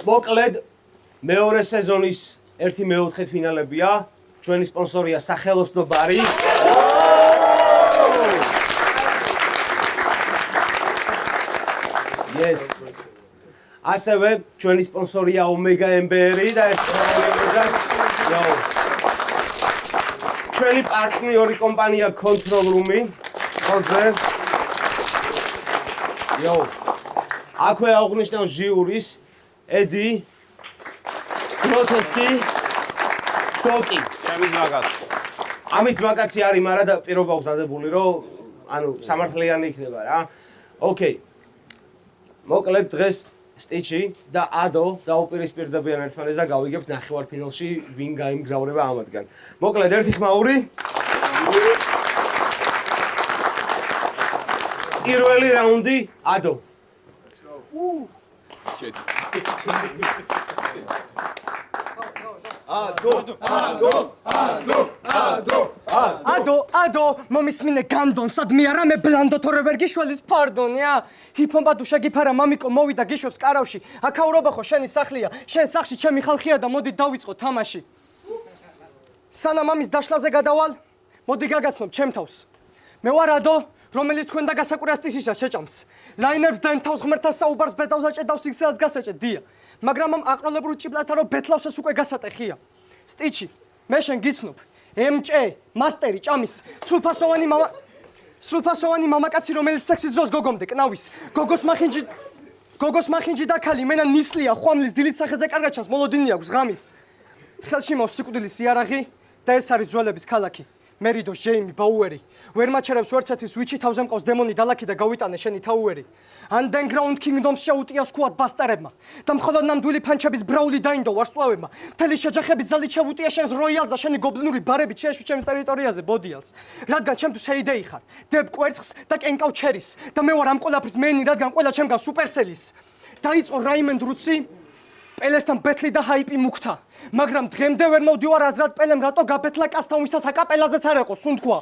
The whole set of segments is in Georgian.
მოკლედ მეორე სეზონის 1/4 ფინალებია. ჩვენი სპონსორია სახელოსნო ბარი. Yes. ასევე ჩვენი სპონსორია Omega MBR და ჩვენი პარტნიორი კომპანია Control Room-ი. ხოძე. აქვე აღნიშნავს ჟიურის ედი გროტესკი კოკი. ჩემი მაგაცი. ამის მაგაცი არის, მაგრამ და პირობა აქვს დადებული, რომ ანუ სამართლიანი იქნება რა. ოკეი. მოკლედ დღეს სტიჩი და ადო დაუპირისპირდებიან ერთმანეთს და გავიგებთ ნახევარფინალში ვინ გაიმგზავრება ამათგან. მოკლედ ერთი ხმაური. პირველი რაუნდი ადო. Ado, მომისმინე განდონ, სადმე არა მე ბლანდო თორე ვერ გიშველის პარდონია. ჰიფომბა დუშა გიფარა მამიკო მოვიდა გიშვებს კარავში. აქაურობა ხო შენი სახლია, შენ სახლში ჩემი ხალხია და მოდი დავიწყო თამაში. სანამ ამის დაშლაზე გადავალ, მოდი გაგაცნობ ჩემ თავს. მე ვარ ადო, რომელიც თქვენ და გასაკურასტისისა შეჭამს. ლაინერებს და თავს ღმერთთან საუბარს ბედავს და ჭედავს იქსაც გასაჭე დია. მაგრამ ამ აყროლებრულ ჭიბლათა რო ბეთლავს ეს უკვე გასატეხია. სტიჩი, მე შენ გიცნობ. MJ, მასტერი, ჭამის, სრულფასოვანი მამაკაცი, რომელიც სექსის დროს გოგომდე კნავის. გოგოს მახინჯი და ქალი, მენა ნისლია, ხვამლის დილით სახეზე კარგად ჩანს, მოლოდინი აქვს ღამის. ხელში მაქვს სიკვდილის იარაღი და ეს არის ძველების ქალაქი. მერიდო, ჯეიმი, ბაუერი. ვერ მაჩერებს ვერცეთის ვიჩი თავზე მყავს დემონი დალაქი და გავიტანე შენი თაუერი. Underground Kingdoms შეუტია სკუად ბასტარებმა და მხოლოდ ნამდვილი ფანჩების ბრაული დაინდო ვარსკვლავებმა. მთელი შეჯახებით ძალით შეუტია შენს როიალს და შენი გობლინური ბარებით შეეშვი ჩემს ტერიტორიაზე ბოდიალს. რადგან ჩემთვის შეიდეი ხარ, დებ კვერცხს და კენკავ ჩერის და მე ვარ ამ ყველაფრის მენი, რადგან ყველა ჩემგან სუპერსელის. დაიწყო რაიმენდ რუცი პელესთან ბეთლი და ჰაიპი მუქთა. მაგრამ დღემდე ვერ მოვდივარ აზრად პელემ რატო გაბეთლა კასთან ვისაც აკაპელაზეც არ ეყო სუნთქვა.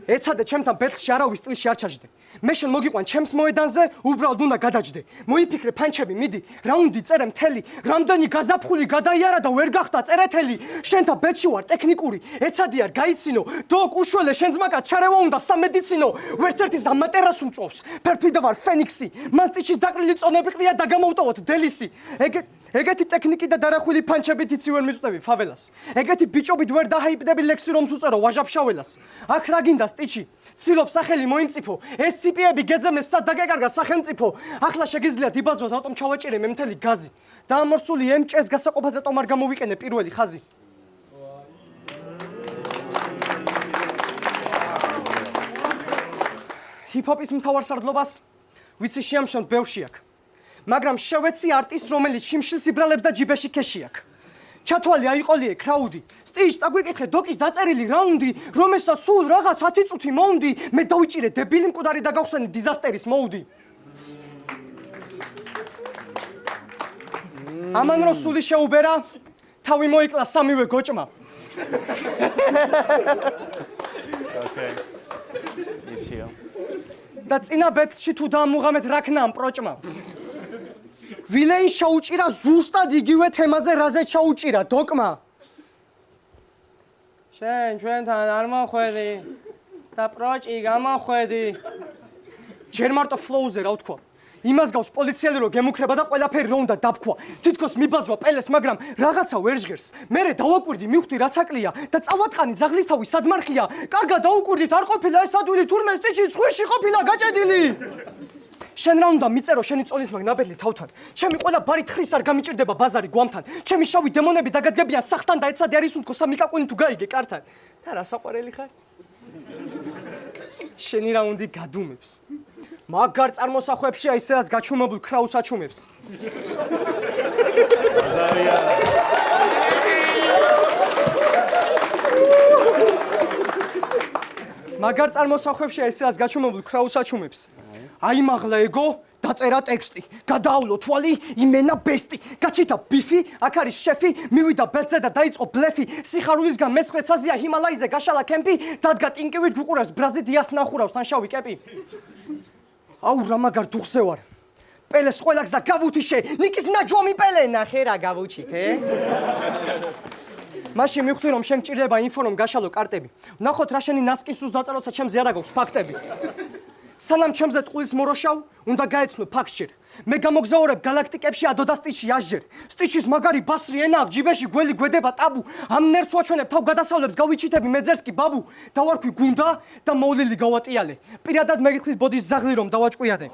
ეცადე ჩემთან ბეთლში არავის სტილში არ ჩაჯდე. მე შენ მოგიყვან ჩემს მოედანზე, უბრალოდ უნდა გადაჯდე. მოიფიქრე ფანჩები, მიდი, რაუნდი წერე მთელი, რამდენი გაზაფხული გადაიარა და ვერ გახდა წერეთელი. შენთან ბეთში ვარ ტექნიკური, ეცადი არ გაიცინო. დოკ უშველე შენ ძმაკაც ჩარევა უნდა სამედიცინო. ვერც ერთი ზამატერას უმწვავს. ფერფლი და ვარ ფენიქსი. მან სტიჩის დაყრილი წონები ყრია და გამოვტოვოთ დელისი. ეგეთი ტექნიკი და დარახვილი ფანჩებით იცი ვერ მიწვდები ფაველას. ეგეთი ბიჭობით ვერ დაჰაიპდები ლექსი რომ უწერო ვაჟაფშაველას. აქ რა გინდა სტიჩი? ცდილობ სახელი მოიმწიფო. ეს ციპიები გეძემეს სად დაგეკარგა სახელმწიფო. ახლა შეგიძლიათ იბაძოთ რატომ ჩავაჭირე მე მთელი გაზი. და ამორსული MJ-ს გასაყოფად რატომ არ გამოვიყენე პირველი ხაზი. ჰიპ-ჰოპის მთავარსარდლობას ვიცი შეამშნოთ ბევრში აქ. მაგრამ შევეცი არტისტ, რომელიც შიმშილს იბრალებს და ჯიბეში ქეში აქვს. ჩათვალე აიყოლიე კრაუდი. სტიჩ დაგვიკითხე დოკის დაწერილი რაუნდი, რომელსაც სულ რაღაც 10 წუთი მომდი, მე დავიჭირე დებილი მკვდარი და გავხსენე დიზასტერის მოუდი. ამან რო სული შეუბერა, თავი მოიკლა სამივე გოჭმა. ოკეი. იცია. და წინა ბეთში თუ დაამუღამეთ რაქნა ამ პროჭმა. ვილეინ შეუჭირა ზუსტად იგივე თემაზე რაზე ჩაუჭირა დოკმა. შენ ჩვენთან არ მოხვედი და პროჭი გამოხვედი. ჯერ მარტო ფლოუზე რა ვთქვა. იმას გავს პოლიციელი რო გემუქრება და ყველაფერი რო უნდა დაფქვა. თითქოს მიბაძვა პელეს, მაგრამ რაღაცა ვერ ჟღერს. მერე დავაკვირდი, მივხვდი რაც აკლია და წავატყანი ზაღლისთავი სადმარხია. კარგად დაუკვირდით, არ ყოფილა ეს ადვილი თურმე სტიჩი ცხვირში ყოფილა გაჭედილი. შენ რა უნდა მიწერო შენი წონის მაგ ნაბედლი თავთან. ჩემი ყველა ბარი თხრის არ გამიჭირდება ბაზარი გვამთან. ჩემი შავი დემონები დაგადგებიან სახთან და ეცადე არის უთქო სამიკაკუნი თუ გაიგე კართან. და რა საყვარელი ხარ? შენი რაუნდი გადუმებს. მაგარ წარმოსახვებშია ისედაც გაჩუმებულ კრაუდს აჩუმებს. მაგარ წარმოსახვებშია ისედაც გაჩუმებულ კრაუდს აჩუმებს. აიმაღლა ეგო, დაწერა ტექსტი, გადაავლო თვალი, იმენა ბესტი, გაჩითა ბიფი, აქ არის შეფი, მივიდა ბელწე და დაიწყო ბლეფი, სიხარულისგან მეცხრე ცაზია ჰიმალაიზე გაშალა კემპი, დადგა ტინკივით გვიყურებს ბრაზიდიას ნახურავს თან შავი კეპი. აუ რა მაგარ დუხზე ვარ. პელეს ყველა გზა გავუთიშე ნიკის ნაჯვამი პელე ნახე რა გავუჩით მაშინ მივხვდი რომ შენ მჭირდება ინფო რომ გაშალო კარტები ნახოთ რა შენი ნაცკისუს დაწეროცა ჩემზე არა გვაქვს ფაქტები სანამ ჩემზე ტყუილს მოროშავ უნდა გაეცნო ფაქტშერ მე გამოგზაურებ გალაქტიკებში ადო და სტიჩი აშჯერ სტიჩის მაგარი ბასრი ენა აქვს ჯიბეში გველი გვედება ტაბუ ამ ნერს ვაჩვენებ თავ გადასავლებს გავიჩიტები მე ძერს კი ბაბუ დავარქვი გუნდა და მოვლილი გავატიალე პირადად მეგიხდით ბოდის ზაღლი რომ დავაჭყვიადე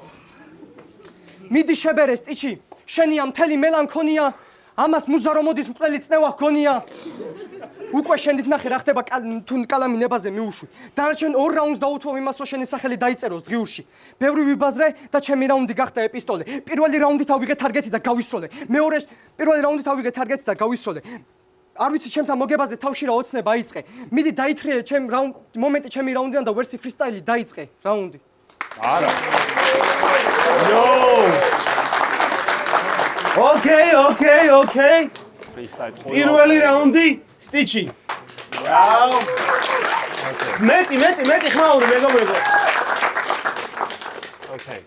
მიდი შებერე სტიჩი შენია მთელი მელანქონია ამას მუზა რომ მოდის მწველი წნევა გონია უკვე შენით ნახე რა ხდება თუ კალამი ნებაზე მიუშვი დანარჩენ 2 რაუნდს დაუთმობ იმას რომ შენი სახელი დაიწეროს დღიურში ბევრი ვიბაზრე და ჩემი რაუნდი გახდა ეპისტოლე პირველი რაუნდით ავიღე თარგეტი და გავისროლე პირველი რაუნდით ავიღე თარგეტი და გავისროლე არ ვიცი ჩემთან მოგებაზე თავში რა ოცნება აიწყე მიდი დაითრიე ჩემ მომენტი ჩემი რაუნდიდან და ვერსი ფრისტაილი დაიწყე რაუნდი არა Okay. Freestyle. პირველი რაუნდი სტიჩი. Wow. მეტი ხმაური მეგობრებო. Okay.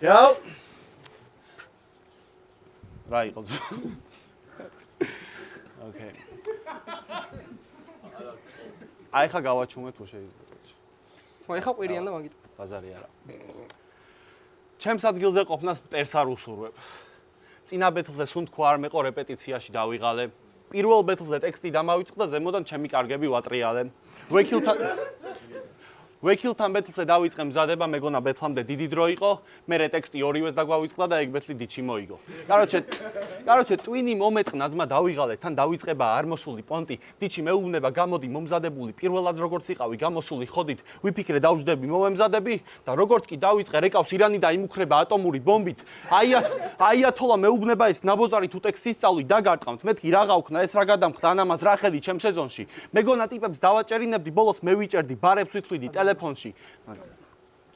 Yo. რა იყო? Okay. აი ხა გავაჩუმე თუ შეიძლება. აი ხა ყვირიან და მაგით. ბაზარი არა. ჩემს ადგილზე ყოფნას მტერს არ უსურვებ. წინა ბეთლზე სუნთქვა არ მეყო რეპეტიციაში დავიღალე. პირველ ბეთლზე ტექსტი დამავიწყდა ზემოდან ჩემი კარგები ვატრიალე. ვექილთან ბეთლზე დავიწყე მზადება, მეგონა ბეთლამდე დიდი დრო იყო, მერე ტექსტი ორივეს დაგვავიწყდა და ეგ ბეთლი დიჩი მოიგო. კაროჩე, ტვინი მომეტყნა ძმა დავიღალე, თან დავიწყება არ მოსული პონტი, დიჩი მეუბნება გამოდი მომზადებული, პირველად როგორც იყავი გამოსული ხოდით, ვიფიქრე დავждები მომემზადები და როგორც კი დავიწყე რეკავს ირანი და იმუქრება ატომური ბომბით. აიათოლა მეუბნება ეს ნაბოზარი თუ ტექსტის სწავლი დაგარტყამთ, მეთქი რა გავქნა ეს რა გადამხდა ანამას რა ხედი ჩემ სეზონში. მეგონა ტიპებს დავაჭერინებდი, ბოლოს მე ვიჭერდი ბარებს ვითვლიდი ტელეფონში.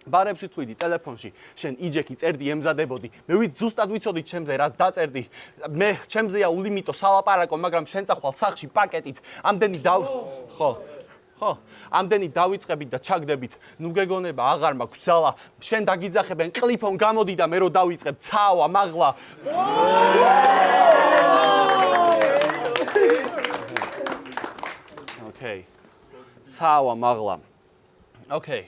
ბარებს ვითვლიდი ტელეფონში. შენ იჯექი წერდი ემზადებოდი. მე ზუსტად ვიცოდი ჩემზე რას დაწერდი. მე ჩემზეა ულიმიტო სალაპარაკო, მაგრამ შენ წახვალ სახში პაკეტით. ამდენი დავიწყებით და ჩაგდებით. ნუ გეგონება აღარ მაქვს ძალა. შენ დაგიძახებენ კლიფონ გამოდი და მე რო დავიწყებ ცავა მაღლა. Okay. ცავა მაღლა. Okay.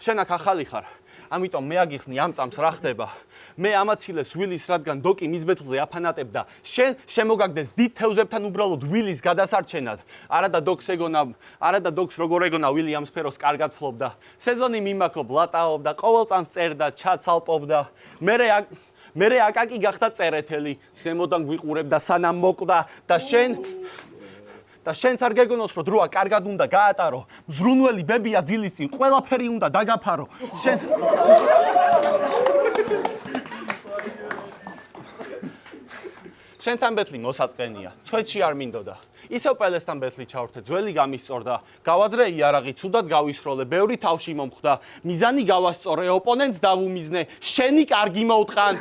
შენ აქ ახალი ხარ. ამიტომ მე აგიხსნი ამ წამს რა ხდება. მე ამაცილეს ვილის რადგან დოკი მის ბეთლზე აფანატებდა. შენ შემოგაგდეს დიდ თევზებთან უბრალოდ ვილის გადასარჩენად. არა და დოქს როგორ ეგონა ვილი ამ სფეროს კარგად ფლობდა. სეზონი მიმაქობ, ლატაობდა, ყოველ წამს წერდა, ჩაცალპობდა. მერე აკაკი გახდა წერეთელი. ზემოდან გვიყურებდა სანამ მოკვდა და შენც არ გეგონოს რომ დროა კარგად უნდა გაატარო. მზრუნველი ბებია ძილის წინ, ყველაფერი უნდა დაგაფარო. შენთან ბეთლი მოსაწყენია, ცვეთში არ მინდოდა. ისევ პელესთან ბეთლი ჩავრთე, ძველი გამისწორდა. გავაძრე იარაღი, ცუდად გავისროლე, ბევრი თავში მომხვდა. მიზანი გავასწორე, ოპონენტს დავუმიზნე, შენი კარგი მოუტყან.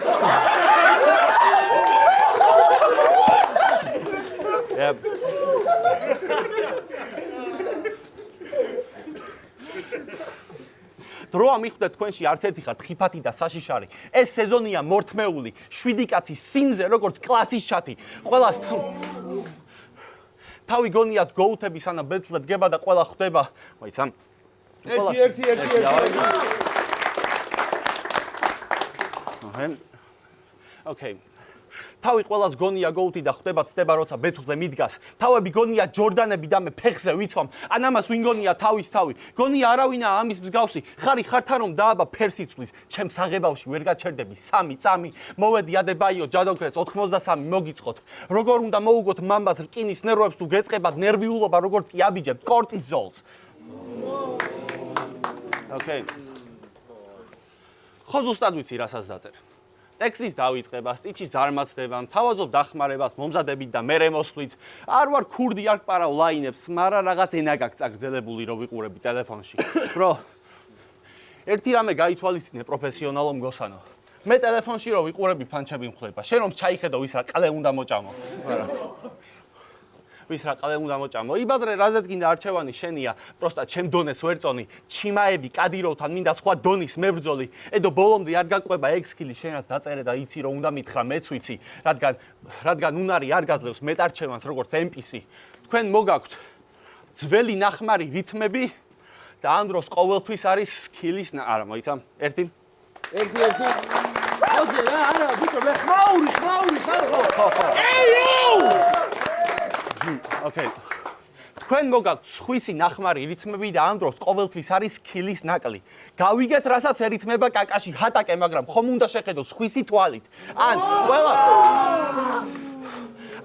დროა მიხვდა თქვენში არც ერთი ხარ ხიფათი და საშიშარი. ეს სეზონია მორთმეული, 7 კაცი სინზე როგორც კლასის შათი. ყველას თავი გონიათ გოუთები სანამ ბეთლზე დგება და ყველა ხვდება. მოიცან. ერთი. Okay. თავი ყველას გონია გოუთი და ხვდება ცდება როცა ბეთლზე მიდგას. თავები გონია ჯორდანები და მე ფეხზე ვიცვამ. ანამას ვინ გონია თავის თავი. გონია არავინა ამის მსგავსი. ხართა რომ დააბა ფერსიცვლის. ჩემს აღებავში ვერ გაჩერდები 3 წამი. მოვედი ადებაიო ჯადოქრეს 93 მოგიწყოთ. როგორ უნდა მოუგოთ მამბას რკინის ნერვებს თუ გეწყებათ ნერვიულობა როგორც კი აბიჯებთ კორტიზოლს. Okay. ხო ზუსტად ვიცი რასაც დაწერ. ტექსტის დავიწყება, სტიჩის ზარმაცდება, თავაზობ დახმარებას, მომზადებით და მერე მოსვლით. არ ვარ ქურდი, არ ვყარავ ლაინებს, მაგრამ რაღაც ენა გაქვს წაგრძელებული, რომ ვიყურები ტელეფონში. ბრო, ერთი რამე გაითვალისწინე პროფესიონალო მგოსანო. მე ტელეფონში რომ ვიყურები ფანჩები მხლება. შენ რომ ჩაიხედო ის რა ყლე უნდა მოჭამო. ვის რა ყალე უნდა მოჭამო. იბაზრე რაზეც გინდა არჩევანი შენია, პროსტა ჩემ დონეს ვერ წონი. ჩიმაები კადიროვთან მინდა სხვა დონის მებრძოლი. ედო ბოლომდე არ გაყვება 6 კილი შენ რაც დაწერე და იცი რომ უნდა მითხრა მეც ვიცი, რადგან უნარი არ გაძლევს მეტარჩევანს როგორც NPC. თქვენ მოგაქვთ ძველი ნახმარი რითმები და ამ დროს ყოველთვის არის სკილის არა მოიცა ერთი ოძე რა არა ბიჭო მე ხმაური ხარ ხო ოკეი თქვენ მოგაქვთ სხვისი ნახმარი რითმები და ამ დროს ყოველთვის არის სკილის ნაკლი გავიგეთ რასაც ერითმება კაკაში ჰატაკე მაგრამ ხომ უნდა შეხედო სხვისი თვალით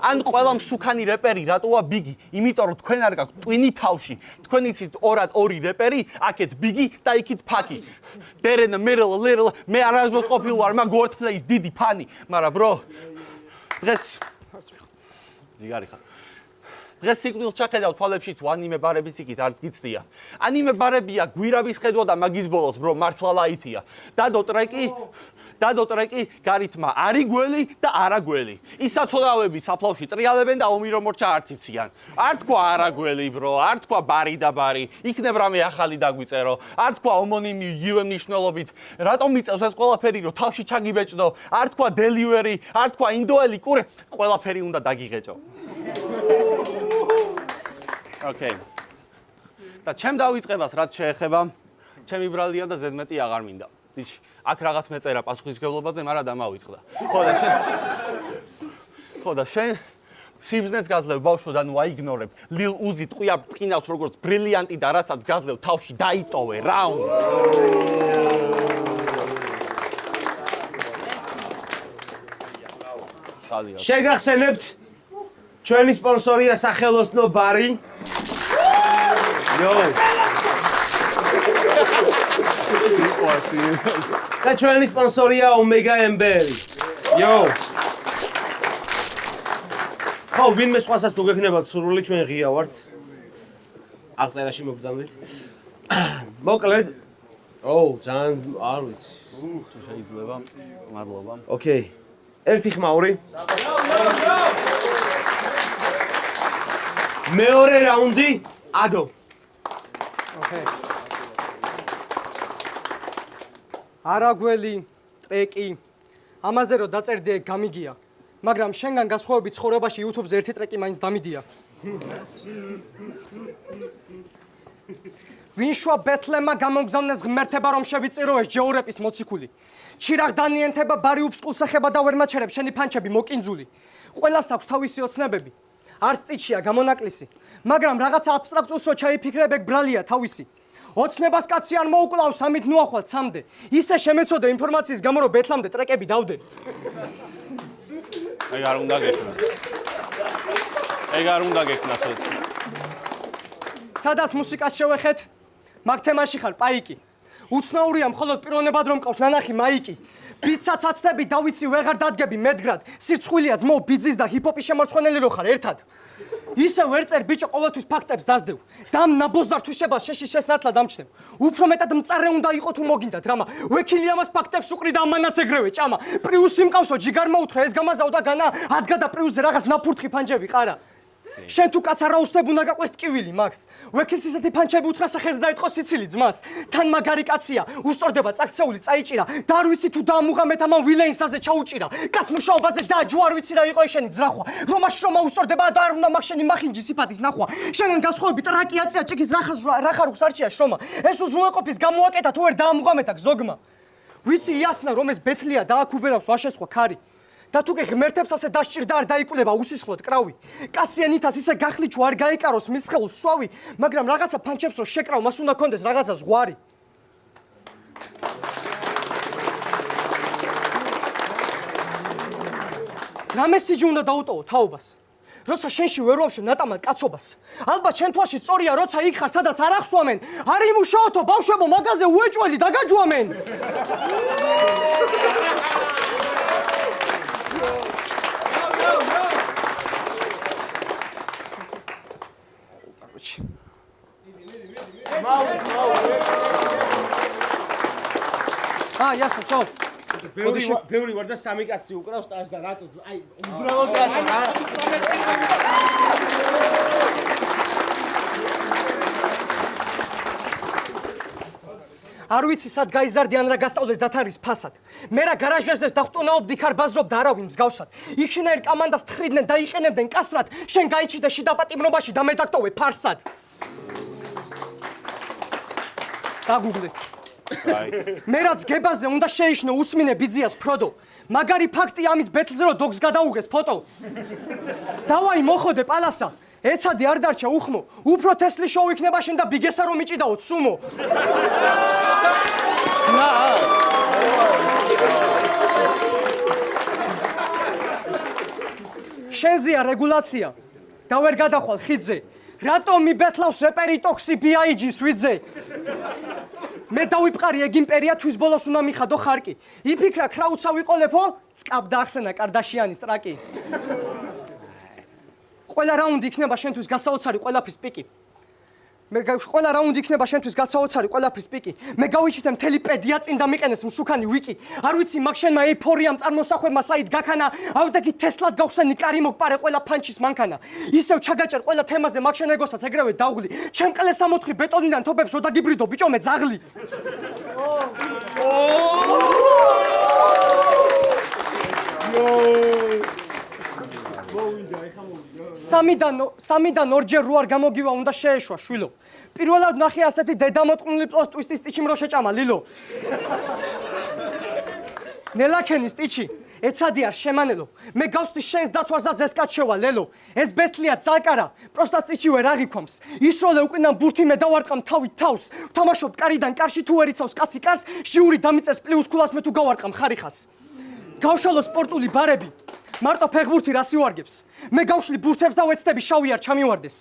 ან ყველა მსუქანი რეპერი რატოა ბიგი? იმიტომ რომ თქვენ არ გაქვთ ტვინი თავში. თქვენ იცით ორი რეპერი, აქეთ ბიგი და იქით ფაკი. There in the middle a little მე არასდროს ყოფილი ვარ მაგ wordplay-ის დიდი ფანი, მაგრამ bro დღეს ზიგარი ხარ. დღეს სიკვდილს ჩახედავ თვალებში თუ ანიმე ბარების იქით არც გიცდია. ანიმე ბარებია გვირაბის ხედვა და მაგის ბოლოს bro მართლა ლაითია. დადო ტრეკი გარითმა არი გველი და არა გველი. ის საცოდავები საფლავში ტრიალებენ და ომი რომ მორჩა არც იციან. არ თქვა არა გველი bro, არ თქვა ბარი და ბარი. იქნებ რამე ახალი დაგვიწერო. არ თქვა ომონიმი UM ნიშნულობით. რატომ მიწევს ეს ყველაფერი რომ თავში ჩაგიბეჭდო? არ თქვა დელივერი, არ თქვა ინდოელი კურე, ყველაფერი უნდა დაგიღეჭო. ოკეი. და ჩემ დავიწყებას რაც შეეხება, ჩემი ბრალია და ზედმეტი აღარ მინდა. დიში, აქ რაღაც მეწერა პასუხისმგებლობაზე, მაგრამ დამავიწყდა. ხო და შენ სიბზნეს გაძლევ ბავშვო და ნუ აიგნორებ. ლილ უზი ტყვია ტყინავს როგორც ბრილიანტი და რასაც გაძლევ თავში დაიტოვე რაუნდ. შეგახსენებთ ჩვენი სპონსორია სახელოსნო ბარი. და ჩვენი სპონსორია ომეგა ემბერი. ხო, ვინმე სხვასაც თუ გექნებათ სურვილი, ჩვენ ღია ვართ. აღწერაში მოგზავნით. მოკლედ, ძალიან არ ვიცი. შეიძლება, მადლობა. ოკეი. ერთი ხმაური. მეორე რაუნდი, ადო. ოკეი. არაგველი, ტრეკი. ამაზე რომ დაწერდე გამიგია. მაგრამ შენგან გასხოვებით ცხოვრებაში YouTube-ზე ერთი ტრეკი მაინც დამიდია. ვინშვა ბეთლემა გამოგზავნეს ღმერთება რომ შევიწირო ეს ჯეურეპის მოციქული. ჩირაღ დანიენთება ბარი უფსკულს ეხება და ვერ მაჩერებ შენი ფანჩები მოკინძული. ყველას აქვს თავისი ოცნებები. არც წიჩია გამონაკლისი, მაგრამ რაღაცა აბსტრაქტულს რო ჩაიფიქრებ ეგ ბრალია თავისი. ოცნებას კაცი არ მოუკლავს ამით ნუახვალ ცამდე. ისე შემეცოდე ინფორმაციის გამო რომ ბეთლამდე ტრეკები დავდე. ეგ არ უნდა გექნა. სადაც მუსიკას შევეხეთ, მაგ თემაში ხარ პაიკი. უცნაურია მხოლოდ პიროვნებად რომ მყავს ნანახი მაიკი. ბიცაც აცდები დავიცი ვეღარ დადგები მედგრად. სირცხვილია ძმო ბიძის და ჰიპ-ჰოპის შემორცხვენელი რო ხარ ერთად. ისე ვერ წერ ბიჭო ყოველთვის ფაქტებს დასდევ. დამ ნაბოზდარ თვიშებას შეში შესნათლა დამჩნევ. უფრო მეტად მწარე უნდა იყო თუ მოგინდა დრამა. ვექილი ამას ფაქტებს უყრი და ამანაც ეგრევე ჭამა. პრიუსი მყავსო ჯიგარ მოუთხრა ეს გამაზავ და განა ადგა და პრიუსზე რაღაც ნაფურთხი ფანჯები ყარა. შენ თუ კაც არ აუსტებ უნდა გაყვეს ტკივილი მაგს. ვექილს ისეთი ფანჩები უთხრა სახელს დაიწყო სიცილი ძმას. თან მაგარი კაცია, უსწორდება წაქცეული წაიჭირა. და არ ვიცი თუ დაამუღამეთ ამან ვილეინსაზე ჩაუჭირა. კაც მუშაობაზე დაჯო არ ვიცი რა იყო შენი ძრახვა. რომაში რომ აუსწორდება და არ უნდა მაგ შენი მახინჯი სიფათის ნახვა. შენგან გასხოვები ტრაკი აწია ჭიქის რახარუხს არჩია შრომა. ეს უზრუნველყოფის გამოაკეთა თუ ვერ დაამუღამეთ აქ ზოგმა. ვიცი იასნა რომ ეს ბეთლია დააკუბერავს ვაშესხვა ქარი. და თუ კი ღმერთებს ასე დასჭირდა არ დაიკვლება უსისხლოდ კრავი. კაციენითაც ისე გახლი თუ არ გაიკაროს მის ხელს სვავი, მაგრამ რაღაცა ფანჩებს რო შეკრავ, მას უნდა კონდეს რაღაცა ზღვარი. რა მესიჯი უნდა დაუტოვო თაობას? როცა შენში ვერ ვამშო ნატამად კაცობას. ალბათ შენ თვალში სწორია, როცა იქ ხარ, სადაც არ ახსვამენ. არ იმუშაოთო ბავშვებო, მაგაზე უეჭველი დაგაჯვამენ. ясно, всё. ბევრი ვარ და სამი კაცი უკრავს სტაჟს და რატო? აი, უბრალოდ რატო? არ ვიცი სად გაიზარდი ან რა გასწავლეს დათარის ფასად. მე რა გარაჟებზე დახვტუნაობდი ქარბაზრობ და არავინ მსგავსად. იქშინაერ კამანდას თხრიდნენ და იყენებდნენ კასრად, შენ გაიჩიდე შიდა პატიმრობაში და მე დაგტოვე ფარსად. დაგუგლე. მე რაც გებაზე უნდა შეიშნო უსმინე ბიძიას ფროდო. მაგარი ფაქტი ამის ბეთლზე რომ დოგს გადაუღეს ფოტო. დავაი მოხოდე პალასა. ეცადი არ დარჩა უხმო. უფრო თესლი შოუ იქნება შენ და ბიგესა რომ მიჭიდაო სუმო. შენზეა რეგულაცია. და ვერ გადახვალ ხიდზე. რატომ მიბეთლავს რეპერი ტოქსი BIG სვიძე? მე დავიფყარი ეგ იმპერია თვის ბოლოს უნდა მიხადო ხარკი. იფიქრა კრაუცა ვიყოლებო, წკაბ დაახსენა კარდაშიანის ტრაკი. ყველა რაუნდი იქნება შენთვის გასაოცარი ყველაფრის პიკი. ყველა რაუნდი იქნება შენთვის გასაოცარი ყველაფრის პიკი. მე გავიჩიტე მთელი პედია წინ და მიყენეს მსუქანი ვიკი. არ ვიცი მაგ შენმა ეიფორიამ წარმოსახვებმა საით გაქანა, ავდეგი თესლად გავხსენი კარი მოგპარე ყველა ფანჩის მანქანა. ისევ ჩაგაჭერ ყველა თემაზე მაგ შენ ეგოსაც ეგრევე დავღლი. ჩემ ყელეს ამოთხრი ბეტონიდან თობებს რო დაგიბრიდო ბიჭო მე ძაღლი. სამიდან ორჯერ რო არ გამოგივა უნდა შეეშვა შვილო. პირველად ნახე ასეთი დედამოტყნული პლოს ტვისტის ტიჩი რო შეჭამა ლილო. ნელაქენის ტიჩი ეცადი არ შემანელო. მე გავსვი შენს დაცვაზად ზესკაჩევა ლელო. ეს ბეთლია ძალკარა, პროსტა ტიჩი ვერ აღიქომს. ისროლე უკინან ბურთი მე დავარტყამ თავით თავს. ვთამაშობ კარიდან კარში თუ ერიცავს კაცი კარს, ჟიური დამიწეს პლუს ქულას მე თუ გავარტყამ ხარიხას. გავშალო სპორტული ბარები. მარტო ფეხბურთი რას ივარგებს? მე გავშლი ბურთებს და ვეცდები შავი არ ჩამივარდეს.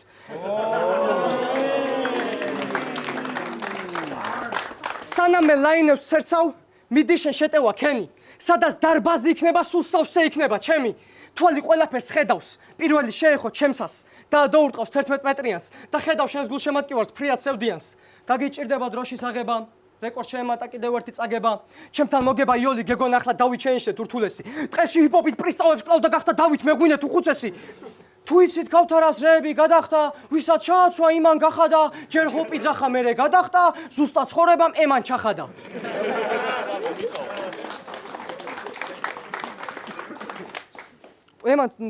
სანამ მე ლაინებს ცერცავ, მიდი შენ შეტევა ქენი. სადაც დარბაზი იქნება, სულ სავსე იქნება ჩემი. თვალი ყველაფერს ხედავს, პირველი შეეხო ჩემსას და დაურტყავს 11 მეტრიანს და ხედავ შენს გულშემატკივარს ფრიად სევდიანს. გაგიჭირდება დროშის აღება. რეკორდ შეემატა კიდევ ერთი წაგება. ჩემთან მოგება იოლი გეგონა ახლა დავით შეინშეთ ურთულესი. ტყეში ჰიპ-ჰოპით პრისტავებს კლავდა გახდა დავით მეღვინე თუ ხუცესი. თუ იცით გავთარას რეები გადახდა, ვისაც ჩააცვა იმან გახადა, ჯერ ჰოპი ძახა მერე გადახდა, ზუსტად ცხოვრებამ ემან ჩახადა.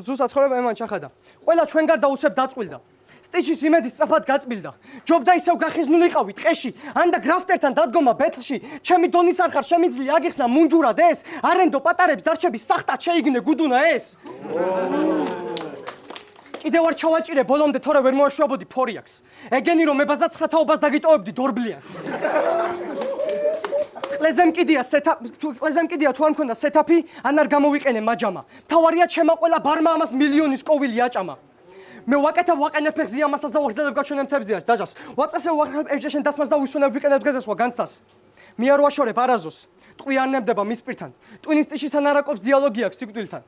ზუსტად ცხოვრებამ ემან ჩახადა. ყველა ჩვენ გარდა უცებ დაწყვილდა. სტიჩის იმედი სწრაფად გაწმილდა. ჯობდა ისევ გახიზნულიყავი ტყეში, ანდა გრაფტერთან დადგომა ბეთლში, ჩემი დონის არ ხარ შემიძლია აგიხსნა მუნჯურად ეს, არენდო პატარებს დარჩები სახტად შეიგნე გუდუნა ეს. კიდევ არ ჩავაჭირე ბოლომდე თორე ვერ მოაშვებოდი ფორიაქს. ეგენი რომ მებაზა 9 თაობას დაგიტოვებდი დორბლიანს. ყლეზე მკიდია თუ არ მქონდა სეტაპი, ან არ გამოვიყენე მაჯამა. თავარია ჩემა ყველა ბარმა ამას მილიონის კოვილი აჭამა. მე ვაკეთებ ვაყენებ ფეხზე ამასთან და ვაგრძელებ გაჩვენებ თებზეას დაჟას. ვაწესებ ვაკეთებ ეჯეშენ დასმას და ვისვენებ ვიყენებ დღეზეს ვა განცდას. მე არ ვაშორებ არაზოს. ტყვი არ ნებდება მის პირთან. ტვინის ტიშისთან არაკობს დიალოგი აქვს სიკვდილთან.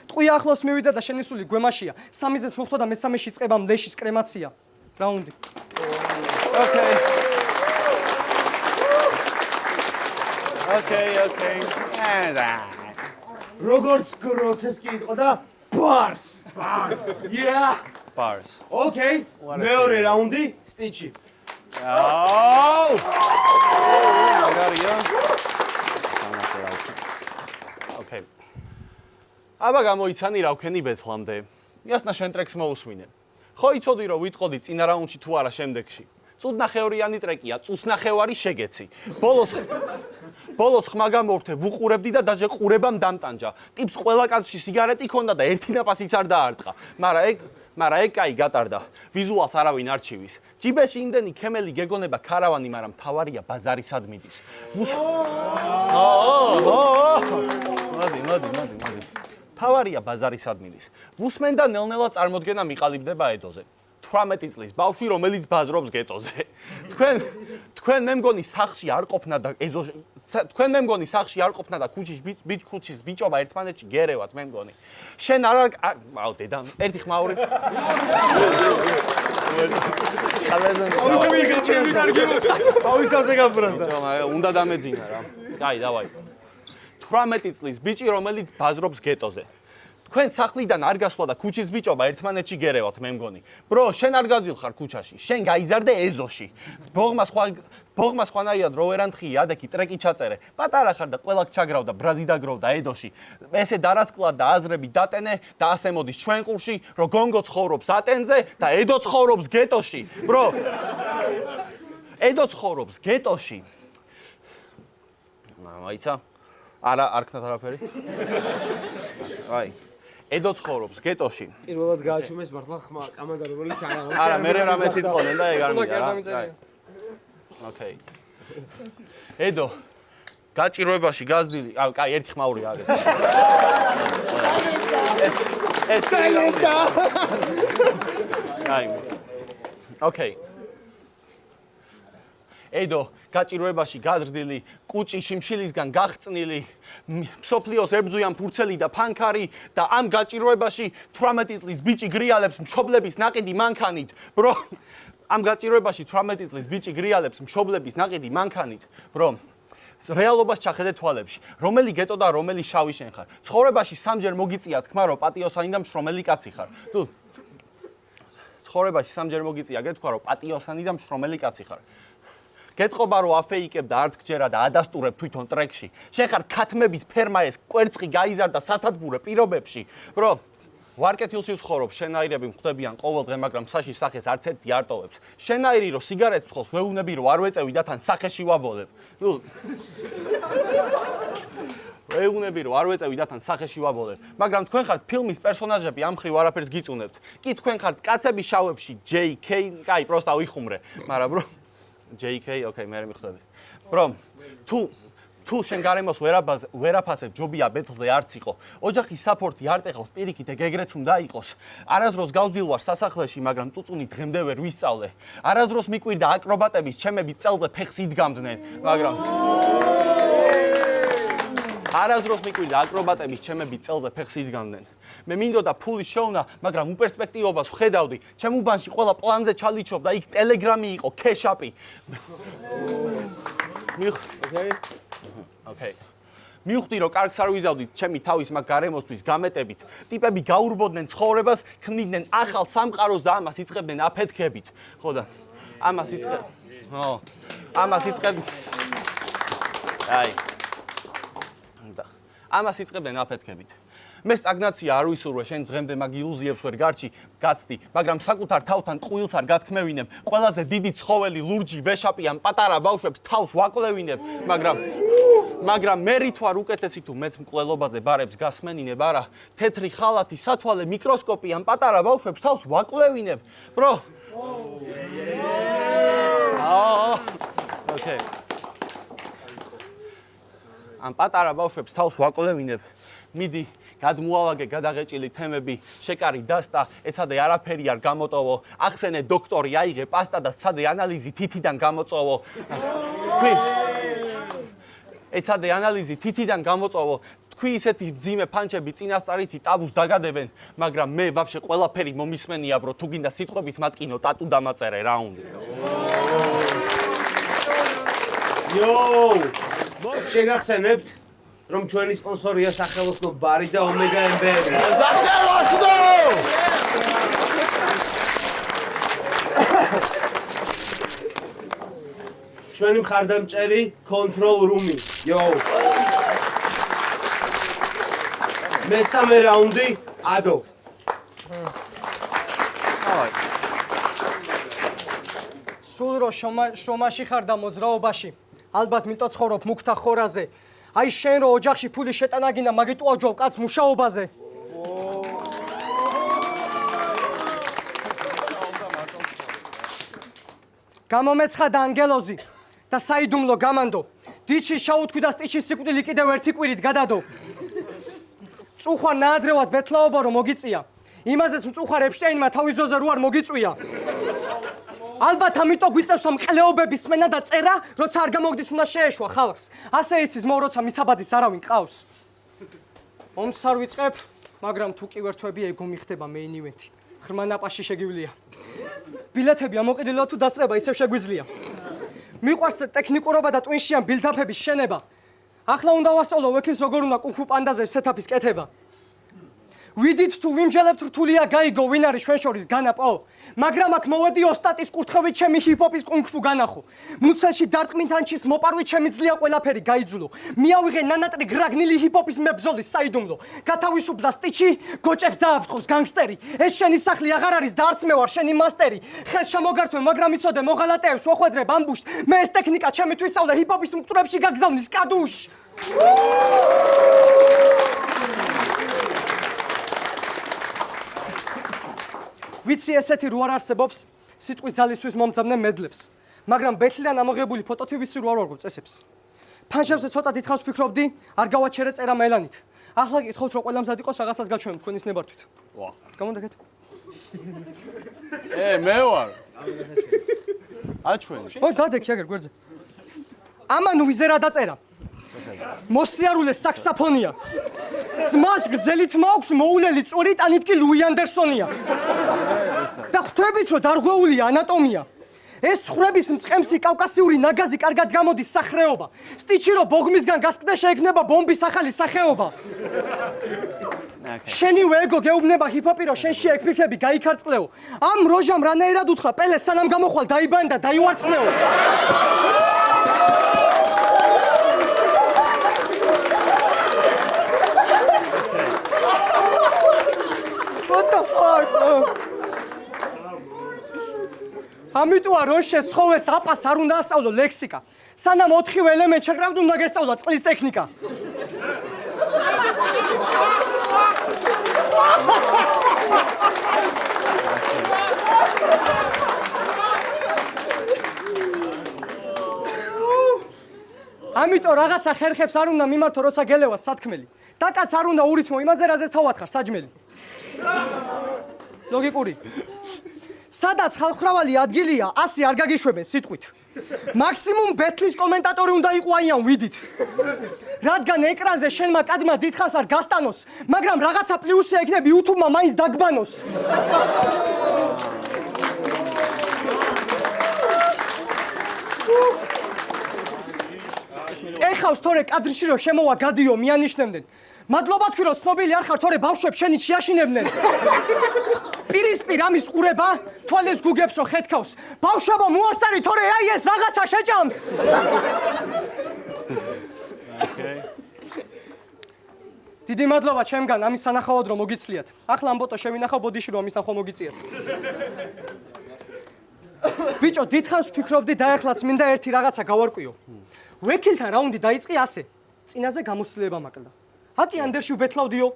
ტყვი ახლოს მივიდა და შენისული გვემაშია. სამიზეს მოხდა და მესამეში წება მლეშის კრემაცია. რაუნდი. Okay. როგორც გროტესკი იყო და ბარს. Yeah. Bars. Okay. მეორე რაუნდი სტიჩი. Okay. აბა გამოიცანი რა ვქენი ბეთლამდე. იასნა შენ ტრეკს მოусმინე. ხო იცოდი რომ ვიტყოდი წინა რაუნდში თუ არა შემდეგში. წუთნახევრიანი ტრეკია, წუთნახევარი შეგეცი. ბოლოს ხმა გამოვრთე, ვუყურებდი და დაჟე ყურებამ დამტანჯა. ტიპს ყველა კაცში სიგარეტი ქონდა და ერთი ნაფასიც არ დაარტყა. მაგრამ ეგ კაი გატარდა. ვიზუალს არავინ არ ჩივის. ჯიბეში იმდენი ქემელი გეგონება ქარავანი, მაგრამ თავარია ბაზარისად მიდის. მოდი. თავარია ბაზარისად მიდის. ვუსმენ და ნელ-ნელა წარმოდგენა მიყალიბდება ედოზე. 18 წლის ბავშვი, რომელიც ბაზრობს გეტოზე. თქვენ მე მგონი სახში არ ყოფნა და ქუჩის ბიჭობა ერთმანეთში გერევათ მე მგონი. შენ აუ დედა, ერთი ხმაური. აუის თავზე გაბრაზდა. უნდა დამეძინა რა. კაი, დავაი. 18 წლის ბიჭი, რომელიც ბაზრობს გეტოზე. თქვენ სახლიდან არ გასვლა და ქუჩის ბიჭობა ერთმანეთში გერევათ მე მგონი. ბრო, შენ არ გაძილხარ ქუჩაში, შენ გაიზარდე ეზოში. ბოღმა სხვანაირად რო ვერ ანთხია, ადექი ტრეკი ჩაწერე. პატარა ხარ და ყველა ჩაგრავდა, ბრაზი დაგროვდა ედოში. ესე დარასკლა და აზრები დატენე და ასე მოდის ჩვენ ყურში, რომ გონგო ცხოვრობს ატენზე და ედო ცხოვრობს გეტოში. ბრო, ედო ცხოვრობს გეტოში. მაიცა? არ ქნათ არაფერი? აი. ედო ცხოვრობს გეტოში. პირველად გააჩუმეს მართლა ხმა კამანდა რომელიც არ აღარ. არა, მე რამე სიტყვოდნენ და ეგ არ მინდა რა. ოკეი. ედო გაჭიროებაში გაზდილი. კაი, ერთი ხმაური არის. ეს საინდა. კაი. ოკეი. ედო გაჭიროებაში გაზრდილი, კუჭი შიმშილისგან გახწნილი, მსოფლიოს ებრძვიან ფურცელი და ფანქარი და ამ გაჭიროებაში 18 წლის ბიჭი გრიალებს მშობლების ნაყიდი მანქანით. ბრო, ამ გაჭიროებაში 18 წლის ბიჭი გრიალებს მშობლების ნაყიდი მანქანით. ბრო, რეალობას ჩახედე თვალებში. რომელი გეტო და რომელი შავი შენ ხარ. ცხოვრებაში სამჯერ მოგიწია თქმა, რომ პატიოსანი და მშრომელი კაცი ხარ. თუ ცხოვრებაში სამჯერ მოგიწია გეთქვა, რომ პატიოსანი და მშრომელი კაცი ხარ. გეტყობა რომ აფეიკებ და არც გჯერა და ადასტურებ თვითონ ტრეკში. შენ ხარ ქათმების ფერმა ეს კვერცხი გაიზარდა სასათბურე პირობებში. ბრო, ვარკეთილში ვცხოვრობ, შენაირები მხვდებიან ყოველდღე, მაგრამ საში სახეს არც ერთი არ ტოვებს. შენაირი რომ სიგარეტს ვხობს, ვეუბნები რომ არ ვეწევი და თან სახეში ვაბოლებ. ნუ ვეუბნები რომ არ ვეწევი და თან სახეში ვაბოლებ. მაგრამ თქვენ ხართ ფილმის პერსონაჟები, ამ ხრივ არაფერს გიწუნებთ. კი თქვენ ხართ კაცები შავებში, JK, კაი, პროსტა ვიხუმრე. მაგრამ ბრო JK, ოკეი, მე მიხვდები. ბრო, თუ შენ გარემოს ვერაფასებ, ჯობია ბეთლზე არც იყო. ოჯახის საფორთი არ ტეხავს პირიქით, ეგ ეგრეც უნდა იყოს. არაზროს გავზილ ვარ სასახლეში, მაგრამ წუწუნი დღემდე ვერ ვისწავლე. არაზროს მიკვირდა აკრობატების ჩემები წელზე ფეხს იდგამდნენ, მაგრამ არაზროს მიკვირდა აკრობატების ჩემები წელზე ფეხს იდგამდნენ. მე მინდოდა ფული შოვნა, მაგრამ უპერსპექტივობას ვხედავდი. ჩემ უბანში ყველა პლანზე ჩალიჩობდა, იქ ტელეგრამი იყო, ქეშაპი. ოკეი. მივხვდი, რომ კარგს არ ვიზავდით ჩემი თავის მაგ გარემოსთვის გამეტებით. ტიპები გაურბოდნენ ცხოვრებას, ქმნიდნენ ახალ სამყაროს და ამას იწყებდნენ აფეთქებით. ხო და ამას იწყებდნენ. აი. ამას იწყებდნენ აფეთქებით. მე სტაგნაცია არ ვისურვე, შენ დღემდე მაგ ილუზიებს ვერ გაცდი, მაგრამ საკუთარ თავთან ყვილს არ გათქმევინებ. ყველაზე დიდი ცხოველი ლურჯი ვეშაპი ამ პატარა ბავშვებს თავს ვაკვლევინებ, მაგრამ მე რით ვარ უკეთესი თუ მეც მკვლელობაზე ბარებს გასმენინებ, არა, თეთრი ხალათი, სათვალე მიკროსკოპი ამ პატარა ბავშვებს თავს ვაკვლევინებ. ბრო. ოკეი. ამ პატარა ბავშვებს თავს ვაკვლევინებ. მიდი გადმოავაგე გადაღეჭილი თემები, შეკარი დასტა, ეცადე არაფერი არ გამოტოვო, ახსენე დოქტორი აიღე პასტა და სცადე ანალიზი თითიდან გამოწოვო. თქვი ეცადე ანალიზი თითიდან გამოწოვო. თქვი ისეთი მძიმე ფანჩები წინასწარითი ტაბუს დაგადებენ, მაგრამ მე ვაფშე ყველაფერი მომისმენია, ბრო, თუ გინდა სიტყვებით მატკინო ტატუ დამაწერე რა უნდა. შეგახსენებთ რომ ჩვენი სპონსორია სახელოსნო ბარი და ომეგა ემბერი. სახელოსნო! ჩვენი მხარდამჭერი control room-ი. მესამე რაუნდი ადო. სულ რო შრომაში ხარ და მოძრაობაში, ალბათ მიტო ცხოვრობ მუქთა ხორაზე. აი შენ რო ოჯახში ფული შეტანაგინა, მაგით უაჯობ კაც მუშაობაზე. გამომეცხა და ანგელოზი და საიდუმლო გამანდო. დიჩი შაუთქვი და სტიჩის სიკვდილი კიდევ ერთი კვირით გადადო. მწუხარ ნაადრევად ბეთლაობა რომ მოგიწია. იმაზეც მწუხარ ეპშტეინმა თავის ძოზე რო არ მოგიწვია. ალბათ ამიტომ გვიწევს ამ ყლეობების სმენა და წერა, როცა არ გამოგდის უნდა შეეშვა ხალხს. ასე იცის მო როცა მისაბაძის არავინ ყავს. ომს არ ვიწყებ, მაგრამ თუ კი ვერთვები ეგო მიხდება main event-ი. ღრმა ნაპაში შეგივლია. ბილეთები ამოყიდილა თუ დასწრება ისევ შეგვიძლია. მიყვარს ტექნიკურობა და ტვინშიან ბილდაფების შენება. ახლა უნდა ვასწავლო ვექილს როგორ უნდა კუნგ-ფუ პანდაზე სეტაპის კეთება. ვიდით თუ ვიმჯელებთ რთულია გაიგო ვინ არის ჩვენ შორის განაპო მაგრამ აქ მოვედი ოსტატის კურთხევით ჩემი ჰიპ-ჰოპის კუნგ-ფუ განახო მუცელში დარტყმითანჩის მოპარვით ჩემი ძლია ყველაფერი გაიძულო მიავიღე ნანატრი გრაგნილი ჰიპ-ჰოპის მებრძოლის საიდუმლო გათავისუფლდა სტიჩი გოჭებს დააფრთხოს განგსტერი ეს შენი სახლი აღარ არის და არც მე ვარ შენი მასტერი ხელს შემოგართვე მაგრამ იცოდე მოღალატეებს ვახვედრებ ამბუშს მე ეს ტექნიკა ჩემთვის სწავლე ჰიპ-ჰოპის მკვრებში გაგზავნის კადუშ ვიცი ესეთი რო არ არსებობს სიტყვის ძალისთვის მომძაბნე მედლებს მაგრამ ბეთლიდან ამოღებული ფოტოთი ვიცი რო არ ვარგო წესებს ფანჩებზე ცოტა დიდხანს ვფიქრობდი არ გავაჩერე წერა მელანით ახლა გითხოთ რომ ყველა მზად იყოს რაღაცას გაჩვენებ თქვენის ნებართვით ვა გამოდაგეთ მე ვარ აჩვენ ო დადექი აგერ გვერდზე ამან ვიზერა დაწერა მოსიარულე საქსაფონია ძმას გრძელით მაქვს მოულელი წვერი ტანით კი ლუი ანდერსონია და ხვდებით რომ დარღვეულია ანატომია ეს ხრების მწყემსი კავკასიური ნაგაზი კარგად გამოდის სახრეობა სტიჩი რომ ბოგმისგან გასკდე შეექმნება ბომბის ახალი სახეობა შენივე ეგო გეუბნება ჰიპ-ჰოპი რომ შენში ექფიქრები გაიქარწყლეო ამ როჟამ რანაირად უთხრა პელე სანამ გამოხვალ დაიბანე და დაივარცხნეო What the fuck? ამიტოა რომ შეცხოვეს აპას არ უნდა ასწავლო ლექსიკა. სანამ 4 ელემენტ შეკრავდ უნდა გესწავლა წყლის ტექნიკა. ამიტომ რაღაცა ხერხებს არ უნდა მიმართო როცა გელევა სათქმელი. და კაც არ უნდა ურითმო იმაზე რაზეც თავათხარ საჯმელი. ლოგიკური. სადაც ხალხმრავალი ადგილია, ასე არ გაგიშვებენ სიტყვით. მაქსიმუმ ბეთლის კომენტატორი უნდა იყო აიან ვიდით. რადგან ეკრანზე შენმა კადმა დიდხანს არ გასტანოს, მაგრამ რაღაცა პლუსი ექნები YouTube-მა მაინც დაგბანოს. ეხავს თორე კადრში რომ შემოვა გადიო მიანიშნებდნენ. მადლობა თქვი რომ ცნობილი არ ხარ თორე ბავშვებს შენი შეაშინებდნენ. პირისპირ ამის ყურება თვალებს გუგებს რომ ხეთქავს. ბავშვებო მოასწარი თორე აი ეს რაღაცა შეჭამს. დიდი მადლობა ჩემგან ამის სანახავად რომ მოგიცლიათ. ახლა ამ ფოტო შევინახავ ბოდიში რომ ამის ნახვა მოგიწიათ. ბიჭო დიდხანს ვფიქრობდი და ახლაც მინდა ერთი რაღაცა გავარკვიო. ვეკილთან რაუნდი დაიწყი ასე. წინაზე გამოსვლება მაკლდა. აკი ანდერში ვბეთლავდიო.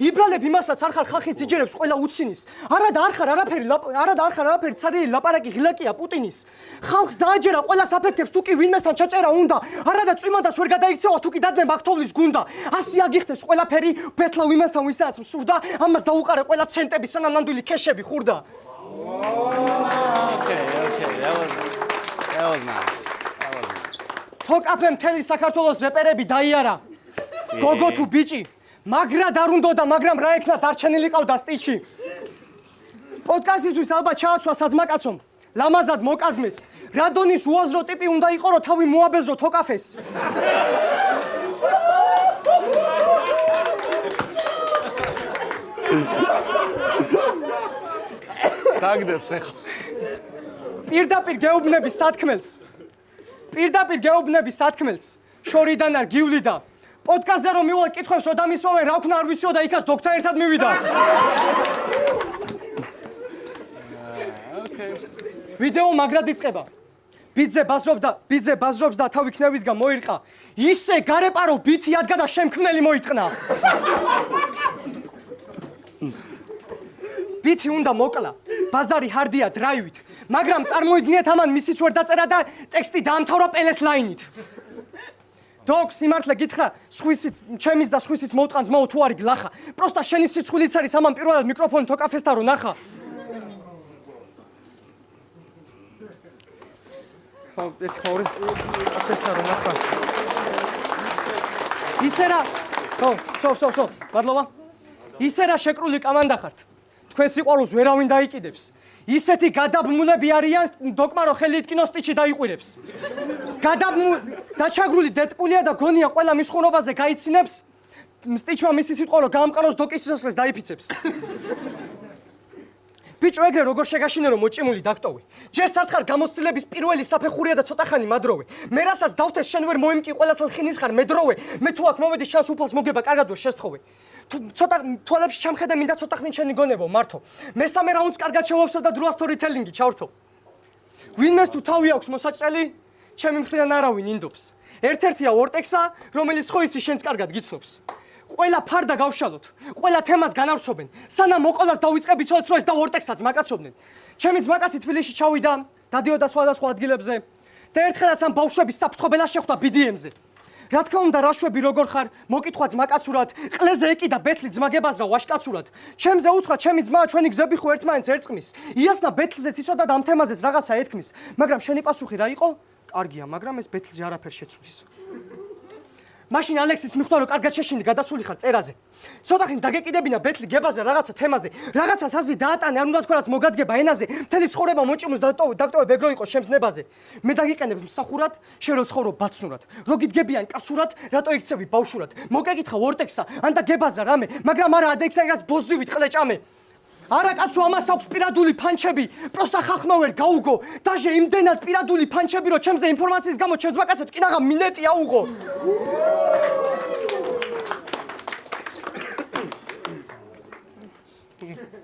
იბრალებ იმასაც არ ხარ ხალხი ძიჯერებს ყველა უცინის. არადა არ ხარ არაფერი ცარიელი ლაპარაკი ღილაკია პუტინის. ხალხს დააჯერა ყველა საფეთქებს თუ კი ვინმესთან ჩაჭერა უნდა. არადა წვიმადას ვერ გადაიქცევა თუ კი დადნებ აქტოვლის გუნდა. ასე აგიხდეს ყველაფერი ბეთლავ იმასთან ვისაც მსურდა. ამას დაუყარე ყველა ცენტები სანამ ნამდვილი ქეშები ხურდა. Okay, that was nice. თოკაფე მთელი საქართველოს რეპერები დაიარა. გოგო თუ ბიჭი, მაგრად არ უნდოდა, მაგრამ რა ეკნა დარჩენილი ყავდა სტიჩი. პოდკასტისთვის ალბათ ჩააცვა საძმაკაცომ, ლამაზად მოკაზმეს. რადონის უაზრო ტიპი უნდა იყო, რომ თავი მოაბეზრო თოკაფეს. დაგდებს ახლა. პირდაპირ გეუბნების სათქმელს. შორიდან არ გივლიდა. პოდკასტზე რომ მივალ კითხვებს რომ დამისვავენ, რა ვქნა არ ვიციო და იქაც დოქტორ ერთად მივიდა. ვიდეო მაგრად იწყება. ბიძე ბაზრობს და თავი ქნევისგან მოირყა. ისე გარეპარო ბითი ადგა და შემქმნელი მოიტყნა. ბითი უნდა მოკლა. ბაზარი ჰარდია დრაივით, მაგრამ წარმოიდგინეთ ამან მისიც ვერ დაწერა და ტექსტი დაამთავრა პელეს ლაინით. დოქ სიმართლე გითხრა, ჩემის და სხვისიც მოვტყან ძმაო თუ არის გლახა. პროსტა შენი სიცხვილიც არის ამან პირველად მიკროფონი თოკაფესთან რო ნახა. ეს ხორი თოკაფესთან რო ნახა. ისე რა, სო, მადლობა. ისე რა შეკრული კამანდა ხართ. თქვენ სიყვარულს ვერავინ დაიკიდებს. ისეთი გადაბმულები არიან დოკმა რო ხელი იტკინოს სტიჩი დაიყვირებს. დაჩაგრული დედპულია და გონია ყველა მის ხუნობაზე გაიცინებს. სტიჩმა მისი სიტყვა რომ გაამყაროს დოკის სიცოცხლეს დაიფიცებს. ბიჭო ეგრე როგორ შეგაშინე რომ მოჭიმული დაგტოვე. ჯერ სათხარ გამოცდილების პირველი საფეხურია და ცოტა ხანი მადროვე. მე რასაც დავთეს შენ ვერ მოიმკი ყველასალ ხინის ხარ მედროვე. მე თუ აქ მოვედი შანს უფალს მოგება კარგად ვერ შესთხოვე. ცოტა თვალებში ჩამხედე მინდა ცოტა ხნით შენი გონებო მართო. მესამე რაუნდს კარგად შევავსო და დროა სტორიტელინგი ჩავრთო. ვინმეს თუ თავი აქვს მოსაჭრელი, ჩემი მხრიდან არავინ ინდობს. ერთ-ერთია ვორტექსა, რომელიც ხო იცი შენს კარგად გიცნობს. ყველა ფარდა გავშალოთ, ყველა თემას განავრცობენ. სანამ მოყოლას დავიწყები ცოტ რო ეს და ვორტექსსაც მაკაცობდნენ. ჩემი ძმაკაცი თბილისში ჩავიდა, დადიოდა სხვადასხვა ადგილებზე და ერთხელაც ამ ბავშვების საფრთხობელა შეხვდა BDM-ზე. რა თქმა უნდა, რაშვები როგორ ხარ, მოკითხვა ძმაკაცურად, ყლეზე ეკიდა ბეთლი ძმაგებაზრა ვაშკაცურად. ჩემზე უთხრა, ჩემი ძმა, ჩვენი გზები ხო ერთმანეთს ერწყმის. იასნა ბეთლზეც იცოდა და ამ თემაზეც რაღაცა ეთქმის. მაგრამ შენი პასუხი რა იყო? კარგია, მაგრამ ეს ბეთლზე არაფერს შეცვლის. მაშინ ალექსის მიხვდა რომ კარგად შეშინდი გადასული ხარ წერაზე. ცოტა ხნით დაგეკიდებინა ბეთლი გებაზე რაღაცა თემაზე. რაღაცა საზი დაატანე, არ უნდა თქვა რაც მოგადგება ენაზე. მთელი ცხოვრება მოჭიმოს დაგტოვე ბეგრო იყო შემს ნებაზე. მე დაგიყენებ მსახურად, შენ რო ცხოვრობ ბაცნურად. რო გიდგებიან კაცურად, რატო იქცევი ბავშვურად. მოკეკითხა ვორტექსა, ანდა გებაზრა რამე, მაგრამ არა ადექნაგაც ბოზივით ყლეჭამე. არა კაცო ამას აქვს პირადული ფანჩები, პროსტა ხალხმა ვერ გაუგო. დაჟე იმდენად პირადული ფანჩები, რომ ჩემზე ინფორმაციის გამო ჩემს ვაკაცებს კიდაღა მინეტი აუღო.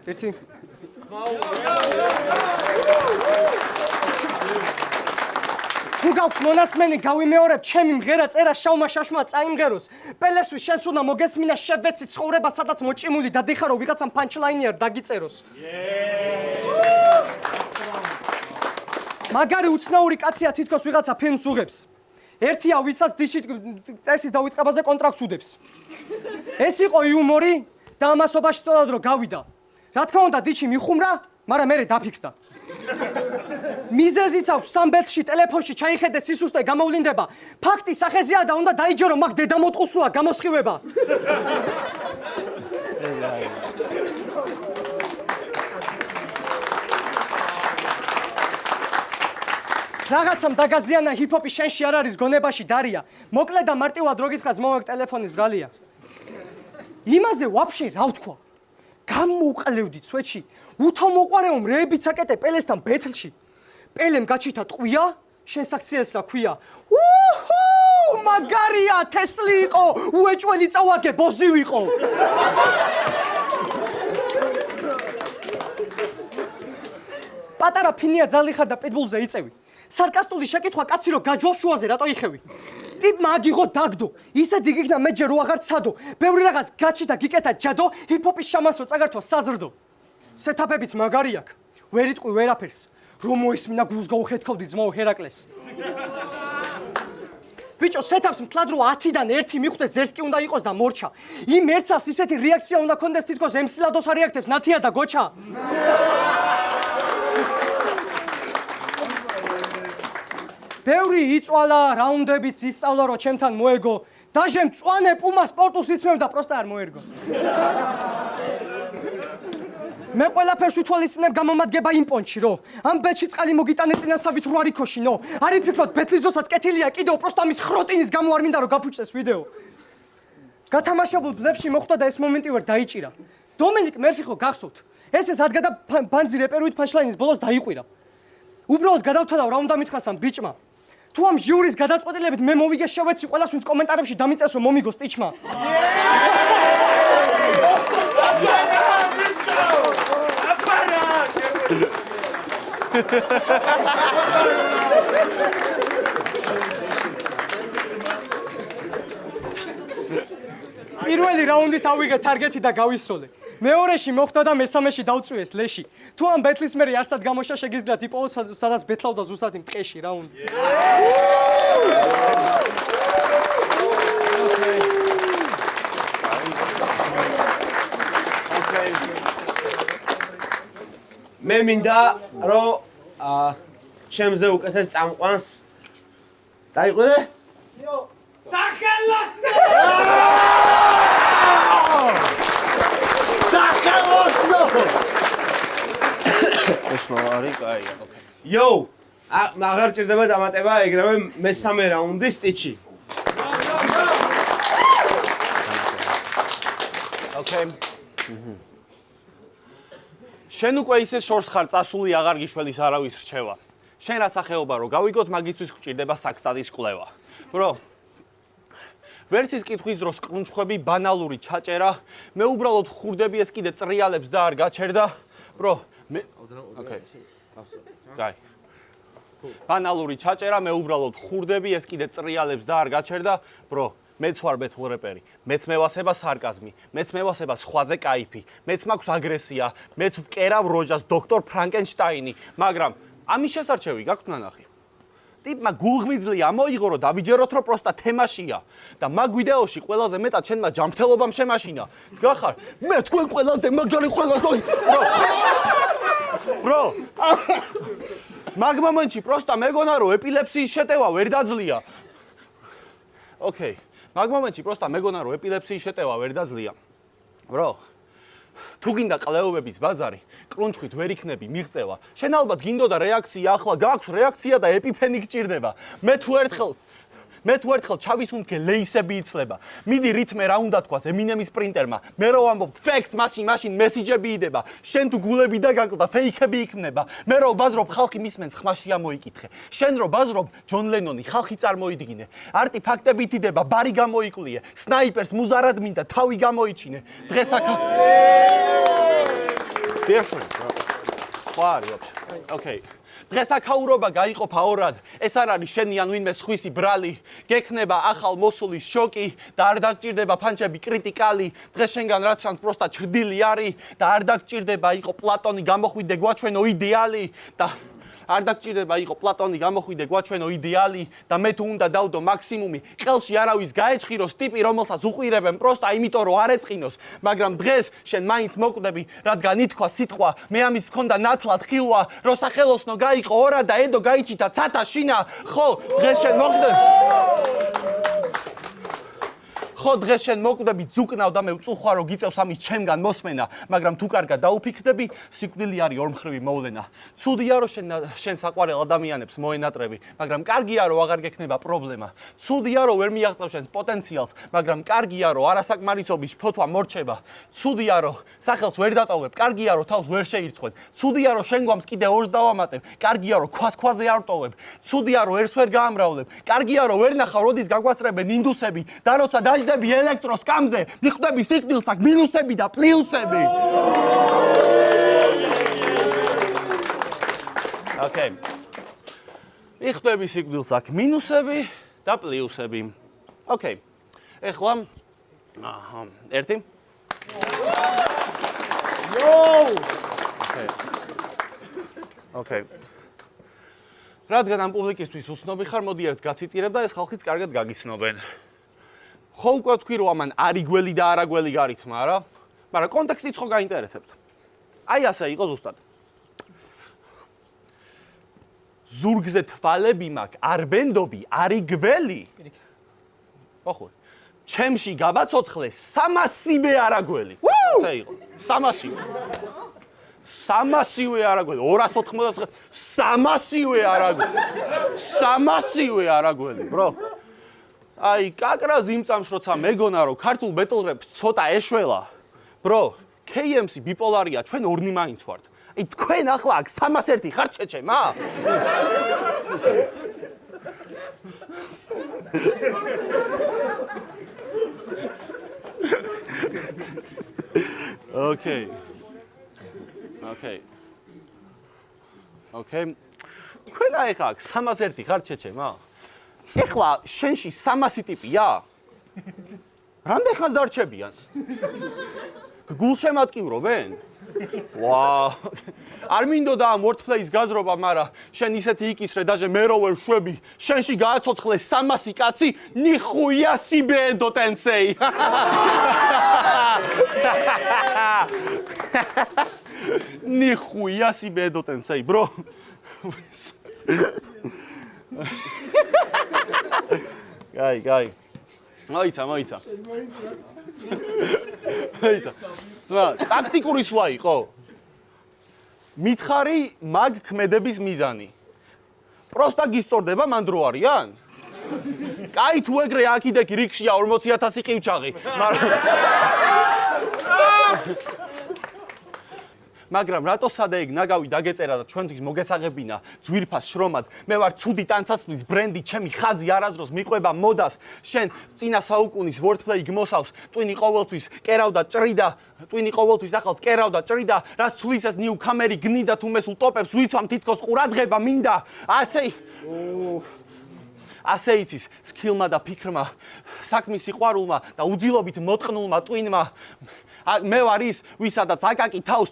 ერთი თუ გაქვს მონასმენი გავიმეორებ ჩემი მღერა წერა შავმა შაშმა წაიმღეროს. პელესვის შენს უნდა მოგესმინა შევეცი ცხოვრება სადაც მოჭიმული და დიხარო ვიღაცამ პანჩლაინი არ დაგიწეროს. მაგარი უცნაური კაცია თითქოს ვიღაცა ფილმს უღებს. ერთია ვიცაც დიში წესის დავიწყებაზე კონტრაქტს უდებს. ეს იყო იუმორი და ამასობაში სწორად რომ გავიდა. რა თქმა უნდა დიჩი მიხუმრა, მაგრამ მე დაფიქრდა. მიზეზიც აქვს სამბეთში ტელეფონში ჩაიხედე სისუსტე გამოვლინდება. ფაქტი სახეზეა და უნდა დაიჯერო მაგ დედამოტყუსოა გამოსხივება. რაღაცამ დაგაზიანა ჰიპ-ჰოპი შენში არ არის გონებაში დარია. მოკლე და მარტივად რო გითხრა ძმოვაკ ტელეფონის ბრალია. იმაზე ვაფშე რა ვთქვა? გამოვყლევდი ცვეთში. უთო მოყარეო მრეებიც აკეტე პელესთან ბეთლში. პელემ გაჩითა ტყვია, შენ საქციელს რა ქვია. უჰუ, მაგარია, თესლი იყო, უეჭველი წავაგე, ბოზი ვიყო. პატარა ფინია ძალი ხარ და პიტბულზე იწევი. სარკასტული შეკითხვა კაცი რო გაჯვალ შუაზე რატო იხევი? ტიპმა აგიღო დაგდო, ისე დიგიქნა მე ჯერ რო აღარ ცადო. ბევრი რაღაც გაჩითა გიკეთა ჯადო, ჰიპ-ჰოპის შამასო წაგართვა საზრდო. სეტაპებიც მაგარი აქვს, ვერ იტყვი ვერაფერს, რომ მოისმინა გულს გაუხეთქოვდი ძმაო ჰერაკლეს. ბიჭო, სეტაპს მთლად რო 10-დან 1 მიხვდეს ზერს კი უნდა იყოს და მორჩა. იმ ერთსას ისეთი რეაქცია უნდა კონდეს თითქოს ემსილადოს არეაქტებს ნათია და გოჩა. ბევრი იწვალა, რაუნდებიც ისწავლა რომ ჩემთან მოეგო. დაჟე მწვანე პუმა სპორტულს იცმევდა, პროსტა არ მოერგო. მე ყველაფერს უთვალისწინებ გამომადგება იმ პონჩი რო. ამ ბეთში წყალი მოგიტანე წინასავით რო არ იქოშინო. არ იფიქროთ ბეთლიზოსაც კეთილია კიდევ, პროსტა მის ხროტინის გამო არ მინდა რომ გაფუჭდეს ვიდეო. გათამაშებულ ბლებში მოხვდა და ეს მომენტი ვერ დაიჭირა. დომენიკ მერფი ხო გახსოვთ? ეს ადგა და ბანძი რეპერუით პანჩლაინის ბოლოს დაიყვირა. უბრალოდ გადავთვალავ რა უნდა მითხრას ამ ბიჭმა. თუ ამ ჟიურის გადაწყვეტილებით მე მოვიგე შევეცი ყველას ვინც კომენტარებში დამიწეს რომ მომიგოს ტიჩმა. პირველი რაუნდით ავიღე თარგეტი და გავისროლე. მეორეში მოხდა და მესამეში დავწვიეს ლეში. თუ ამ ბეთლის მერი არსად გამოშა შეგიძლიათ იპოვოთ სადაც ბეთლავდა ზუსტად იმ ტყეში რაუნდი. მე მინდა რომ ჩემზე უკეთეს წამყვანს დაიყვირე? სახელოსნო! სახელოსნო! ეს რა არის? კაია, ოკეი. იო, აღარ ჭირდება დამატება, ეგრევე მესამე რაუნდი სტიჩი. ოკეი. შენ უკვე ისე შორს ხარ წასული აღარ გიშველის არავის რჩევა. შენ რა სახეობა რო გავიგოთ მაგისთვის გვჭირდება საქსტადის კვლევა. ბრო ვერსის კითხვის დროს კრუნჩხვები ბანალური ჩაჭერა, მე უბრალოდ ხურდები ეს კიდე წრიალებს და არ გაჩერდა. ბრო მე ოკეი. კაი. ბანალური ჩაჭერა, მე უბრალოდ ხურდები ეს კიდე წრიალებს და არ გაჩერდა. ბრო მეც ვარ ბეთლ რეპერი, მეც მევასება სარკაზმი, მეც მევასება სხვაზე кайფი, მეც მაქვს აგრესია, მეც ვკერავ როჯას დოქტორ ფრანკენშტაინი, მაგრამ ამის შესარჩევი გაქვთ ნანახი. ტიპმა გულღვიძლი ამოიღო რომ დავიჯეროთ რომ პროსტა თემაშია და მაგ ვიდეოში ყველაზე მეტად შენმა ჯანმრთელობამ შემაშინა. გახარ, მე თქვენ ყველაზე მაგარი ყველასოი. ბრო. მაგ მომენტში პროსტა მეგონა რომ ეპილეფსიის შეტევა ვერ დაძლია. ოკეი. მაგ მომენტში პროსტა მეგონა რომ ეპილეფსიის შეტევა ვერ დაძლია. ბრო. თუ გინდა ყლეობების ბაზარი, კრუნჩხვით ვერ იქნები მიღწევა. შენ ალბათ გინდოდა რეაქცია, ახლა გაქვს რეაქცია და ეპიფენი გჭირდება. მე თუ ერთხელ ჩავისუნთქე ლეისები იცლება. მიდი რითმე რა უნდა თქვას ემინემის პრინტერმა. მე რო ვამბობ ფექტს, მაშინ მესიჯები იდება. შენ თუ გულები დაგაკლდა, ფეიქები იქმნება. მე რო ბაზრობ, ხალხი მისმენს, ხმაში ამოიკითხე. შენ რო ბაზრობ, ჯონ ლენონი ხალხი წარმოიდგინე. არტიფაქტებით იდება, ბარი გამოიკვლიე. სნაიპერს მუზარად მინდა, თავი გამოიჩინე. დღეს აქ different. Far, okay. დღეს აქაურობა გაიყოფა ორად. ეს არ არის შენი ან ვინმე სხვისი ბრალი. გექნება ახალ მოსულის შოკი და არ დაგჭირდება ფანჩები კრიტიკალი. დღეს შენგან რაც შანს პროსტა ჩრდილი არის და არ დაგჭირდება იყო პლატონი გამოხვიდე გვაჩვენო იდეალი და არ დაგჭირდება იყო პლატონი გამოხვიდე გვაჩვენო იდეალი და მე თუ უნდა დავდო მაქსიმუმი ყელში არავის გაეჭხიროს ტიპი რომელსაც უყვირებენ პროსტა იმიტომ რომ არ ეწყინოს მაგრამ დღეს შენ მაინც მოკვდები რადგან ითქვა სიტყვა მე ამის მქონდა ნათლად ხილვა რო სახელოსნო გაიყო ორა და ედო გაიჩიტა ცათა შინა ხო დღეს შენ მოკვდები ხო დღეს შენ მოკვდები ძუკნავ და მე ვწუხვა რომ გიწევს ამის ჩემგან მოსმენა მაგრამ თუ კარგად დაუფიქრდები სიკვდილი არის ორმხრივი მოვლენა ცუდია რომ შენ საყვარელ ადამიანებს მოენატრები მაგრამ კარგია რომ აღარ გექნება პრობლემა ცუდია რომ ვერ მიაღწევ შენს პოტენციალს მაგრამ კარგია რომ არასაკმარისობის ფოთვა მორჩება ცუდია რომ სახელს ვერ დატოვებ კარგია რომ თავს ვერ შეირცხვენ ცუდია რომ შენ გვამს კიდე ორს დავამატებ კარგია რომ ქვაზე არ ვტოვებ ცუდია რომ ერთს ვერ გაამრავლებ კარგია რომ ვერ ნახავ როდის გაგვასწრებენ ინდუსები და როცა ელექტროსკამზე მიხვდები სიკვდილს აქ მინუსები და პლუსები. ოკეი. მიხვდები სიკვდილს აქ მინუსები და პლუსები. ოკეი. ეხლა ერთი. ოკეი. რადგან ამ პუბლიკისთვის უცნობი ხარ, მოდი ერთს გაციტირებ და ეს ხალხიც კარგად გაგიცნობენ. ხო უკვე თქვი რომ ამან არიგველი და არაგველი გარითმა არა? მაგრამ კონტექსტიც ხო გაინტერესებთ. აი ასე იყო ზუსტად. ზურგზე თვალები მაქვს, არ ვენდობი, არიგველი. ხო. ჩემში გავაცოცხლე 300-ვე არაგველი. ასე იყო. 300-ვე. 300-ვე არაგველი, 299 300-ვე არაგველი. 300-ვე არაგველი, bro. აი, კაკრას იმწამს, როცა მეგონა, რომ ქართულ ბეტლ რეპს ცოტა ეშველა. Bro, KMC ბიპოლარია, ჩვენ ორნი მაინც ვართ. აი, თქვენ ახლა აქ 301 ხართ შეჩემა? Okay. თქვენ აი ხა 301 ხართ შეჩემა? ეხლა შენში 300 ტიპია? რამდენ ხანს დარჩებიან? გულშემატკივრობენ? ვაუ. არ მინდოდა ამ wordplay-ის გაზრობა, მაგრამ შენ ისეთი იკისრე, დაჟე მე რო ვერ შვები. შენში გააცოცხლე 300 კაცი, ნიხუია სიბე დო ტენსეი. ნიხუია სიბე დო ტენსეი, bro. Guy. მოიცა. ძმა, ტაქტიკური სვლა იყო. მითხარი მაგ ქმედების მიზანი. პროსტა გისწორდება მან დრო არიან? კაი თუ ეგრე აქ-იქ რიქშია 40000 ყივჩაღი, მაგრამ მაგრამ რატო სადა ეგ ნაგავი დაგეწერა და ჩვენთვის მოგესაღებინა ძვირფას შრომად მე ვარ ცუდი ტანსაცმლის ბრენდი ჩემი ხაზი არასდროს მიყვება მოდას შენ წინა საუკუნის wordplay გმოსავს ტვინი ყოველთვის კერავდა ჭრიდა ტვინი ყოველთვის ახალს კერავდა ჭრიდა რაც ცulis ეს ნიუკამერი გნიდა თუ მესულ ტოპებს ვიცვამ თითქოს ყურადღება მინდა ასე იცის სკილმა და ფიქრმა საქმის სიყვარულმა და უძილობით მოტყნულმა ტვინმა მე ვარ ის ვისადაც აკაკი თავს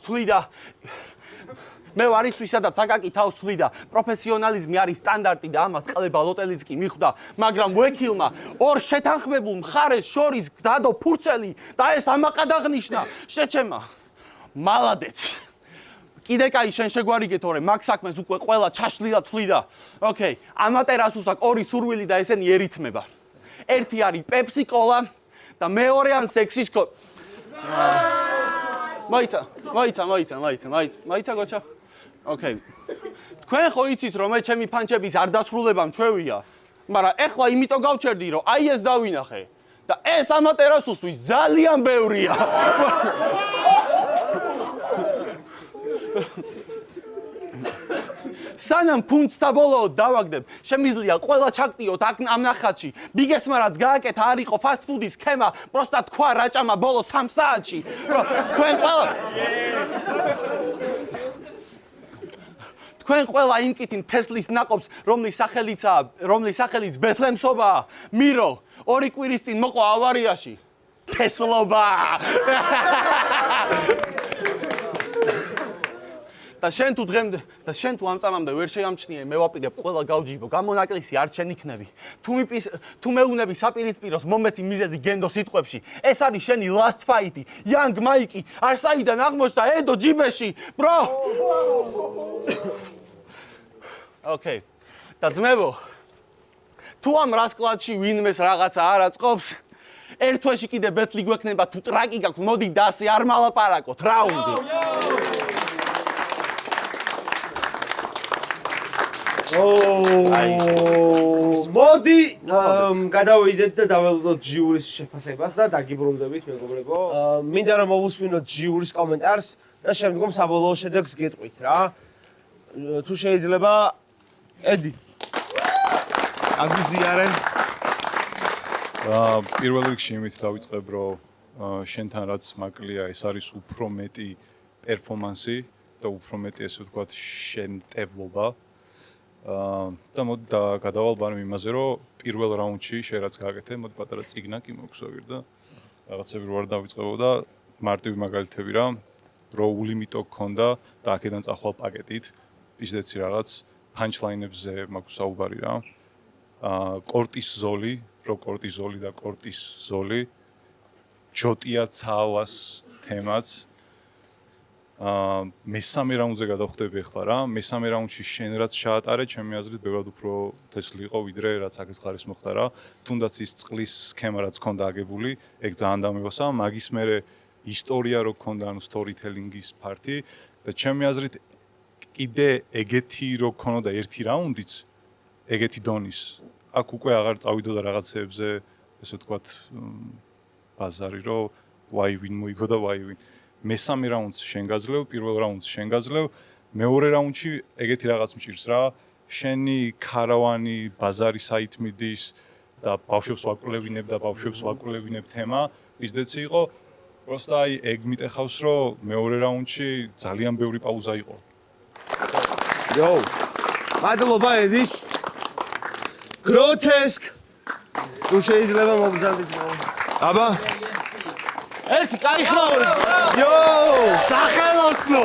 თვლიდა პროფესიონალიზმი არის სტანდარტი და ამას ყლება ლოტელიც კი მიხვდა მაგრამ ვექილმა ორ შეთანხმებულ მხარეს შორის დადო ფურცელი და ეს ამაყადაღნიშნა შეჩემა მალადეც კიდე კაი შენ შეგვარიგე თორე მაგ საქმეს უკვე ყველა ჩაშლილად თვლიდა ოკეი ამატერასუს აქვს ორი სურვილი და ესენი ერითმება ერთი არის პეპსი კოლა და მეორე ან სექსის მოიცა გოჩა ოკეი თქვენ ხო იცით რომ მე ჩემი ფანჩების არ დასრულება მჩვევია მაგრამ ეხლა იმიტომ გავჩერდი რომ აი ეს დავინახე და ეს ამატერასუსთვის ძალიან ბევრია სანამ ფუნდს საბოლოოდ დავაგდებ, შემიძლია ყველა ჩაგტიოთ აქ ამ ნახატში. ბიგესმა რაც გააკეთა არ იყო fast food-ის სქემა, პროსტა თქვა რაჭამა ბოლო 3 საათში. თქვენ ყველა იმკითინ თესლის ნაკობს, რომლის სახელიც ბეთლემსობაა. მირო, 2 კვირის წინ მოყვა ავარიაში. თესლობა. და შენ თუ ამ წამამდე ვერ შეამჩნიე მე ვაპირებ ყველა გავჯიბო გამონაკლისი არ შენ იქნები თუ მეუნები საპირისპიროს მომეცი მიზეზი გენდო სიტყვებში ეს არის შენი last fight-ი young Mike-ი არ საიდან აღმოჩნდა ედო ჯიბეში bro ოკეი და ძმებო თუ ამ რასკლადში ვინმეს რაღაცა არ აწყობს ერთ თვეში კიდე ბეთლი გვექნება თუ ტრაკი გაქვს მოდი დასი არ მალაპარაკოთ რაუნდი მოდი გადავიდეთ და დაველოდოთ ჯიურის შეფასებას და დაგიბრუნდებით მეგობრებო. მინდა რომ მოვუსმინოთ ჯიურის კომენტარს და შემდგომ საბოლოო შედეგს გეტყვით რა. თუ შეიძლება ედი. აგზიარენ. პირველ რიგში იმით დავიწყებ რომ შენთან რაც მაკლია ეს არის უფრო მეტი პერფორმანსი და უფრო მეტი ესე ვთქვათ შენტევლობა. და მოდი გადავალ ბარემ იმაზე რომ პირველ რაუნდში შენ რაც გააკეთე მოდი პატარა წიგნა კი მოგსვაგირდა რაღაცები რო არ დავიწყებო და მარტივი მაგალითები რა რო ულიმიტო გქონდა და აქედან წახვალ პაკეტით ისედაც რაღაც პანჩლაინებზე მაქვს საუბარი რა კორტიზოლი რო კორტიზოლი და კორტიზოლი ჯოტია ცავას თემაც მესამე რაუნდზე გადავხდები ახლა რა მესამე რაუნდში შენ რაც შეატარე ჩემი აზრით ბევრად უფრო თესლი იყო ვიდრე რაც აქეთ ხარის მოხდა რა თუნდაც ის წყლის სქემა რაც ქონდა აგებული ეგ ძალიან დამივასა მაგის მერე ისტორია რო ქონდა ანუ სტორიტელინგის ფარტი და ჩემი აზრით კიდე ეგეთი რო ქონოდა ერთი რაუნდიც ეგეთი დონის აქ უკვე აღარ წავიდოდა რაღაცეებზე ესე ვთქვათ ბაზარი რო why win მოიგო და why win მესამე რაუნდს შენ გაძლევ, პირველ რაუნდს შენ გაძლევ, მეორე რაუნდში ეგეთი რაღაც მჭირს რა, შენი ქარავანი ბაზარი საით მიდის და ბავშვებს ვაკვლევინებ თემა, ისდეცი იყო, პროსტა აი ეგ მიტეხავს რომ მეორე რაუნდში ძალიან ბევრი პაუზა იყო. Yo. მადლობა ედის. Grotesque. თუ შეიძლება მოგზაურდეთ. აბა ერთი კაი ხმაური. Yo! სახელოსნო.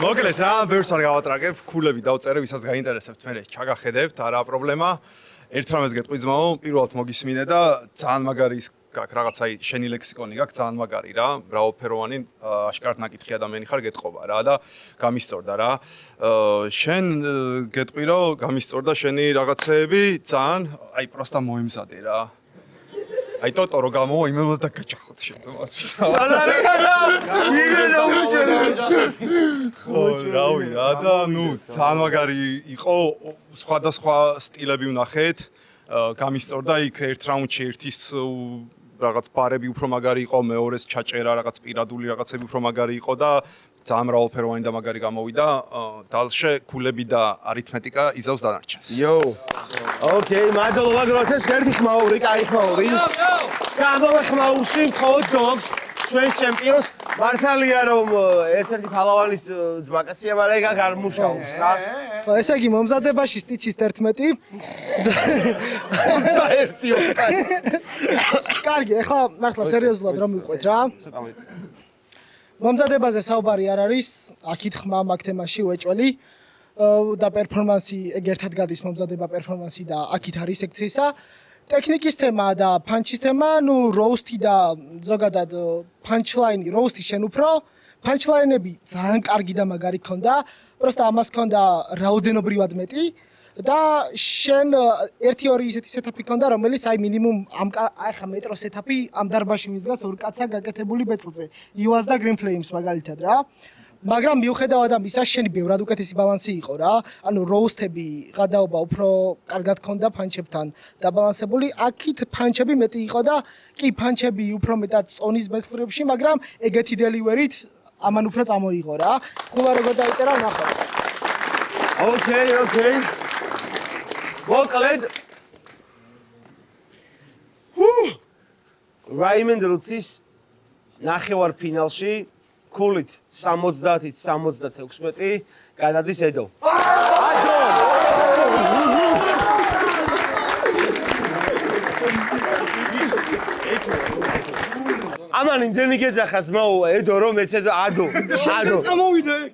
მოკლედ რა, ბევრს არ გავატრაკებ, ქულები დავწერე, ვისაც გაინტერესებთ, მე ჩაგახედებთ, არა პრობლემა. ერთ რამეს გეტყვი ძმაო, პირველად მოგისმინე და ძალიან მაგარი ის გაქვს რაღაცა შენი ლექსიკონი გაქვს ძალიან მაგარი რა, მრავალფეროვანი, აშკარად ნაკითხი ადამიანი ხარ გეტყობა რა და გამისწორდა რა. შენ გეტყვი რომ გამისწორდა შენი რაღაცეები ძალიან აი პროსტა მოემზადე რა. აი ტოტო რო გამოვა იმელა და გაჭახოთ შენ ზომას ვისა. ხო, რავი რა და ნუ ძალიან მაგარი იყო სხვადასხვა სტილები ვნახეთ. გამისწორდა იქ ერთ რაუნდში ერთის რაღაც ბარები უფრო მაგარი იყო, მეორეს ჩაჭერა, რაღაც პირადული რაღაცები უფრო მაგარი იყო და ძალიან მრავალფეროვანი და მაგარი გამოვიდა. დალშე ქულები და არითმეტიკა იზავს დანარჩენს. Yo. Okay, მადლობა გროთეს, ერთი ხმაური, კაი ხმაური. გამოვე ხმაურში, მხოლოდ dogs, ჩვენს ჩემპიონს. მართალია რომ ერთ-ერთი ფალავანის ძმაკაცია, მაგრამ ეგ არ მუშაობს, რა. ხო, ესე იგი მომზადებაში სტიჩის 11. და ერთი ოქროა. კარგი, ახლა მართლა სერიოზულად რომ მივყვეთ რა. მომზადებაზე საუბარი არ არის, აქით ხმა მაგ თემაში უეჭველი და პერფორმანსი ეგ ერთად გადის მომზადება პერფორმანსი და აქით არის სექციისა. ტექნიკის თემა და ფანჩის თემა, ნუ როუსტი და ზოგადად ფანჩლაინი, როუსტი შენ უფრო ფანჩლაინები ძალიან კარგი და მაგარი ქონდა, პროსტა ამას ქონდა რაოდენობრივად მეტი და შენ 1-2 ისეთი სეტაპი ქონდა, რომელიც აი მინიმუმ აი ხა მეტრო სეტაპი ამ დარბაში მისდგას ორ კაცსა გაკეთებული ბეტლზე. იუას და Green Flames მაგალითად რა. მაგრამ მიუხედავად ამისა, შენი ბევრად უკეთესი ბალანსი იყო რა. ანუ როუსტები გადაობა უფრო კარგად ქონდა ფანჩებთან დაბალანსებული. აქით ფანჩები მეტი იყო და კი ფანჩები უფრო მეტად წონის ბეტლებში, მაგრამ ეგეთი დელივერით ამან უფრო წამოიღო რა. ხულა როგორ დაიწერა ნახო. Okay. მოკლედ რაიმენდ რუცის ნახევარ ფინალში ქულით 70-ით 76 გადადის ედო. ამან იმდენი გეძახა ძმაო ედო რომ ეცე ადო. წამოვიდა.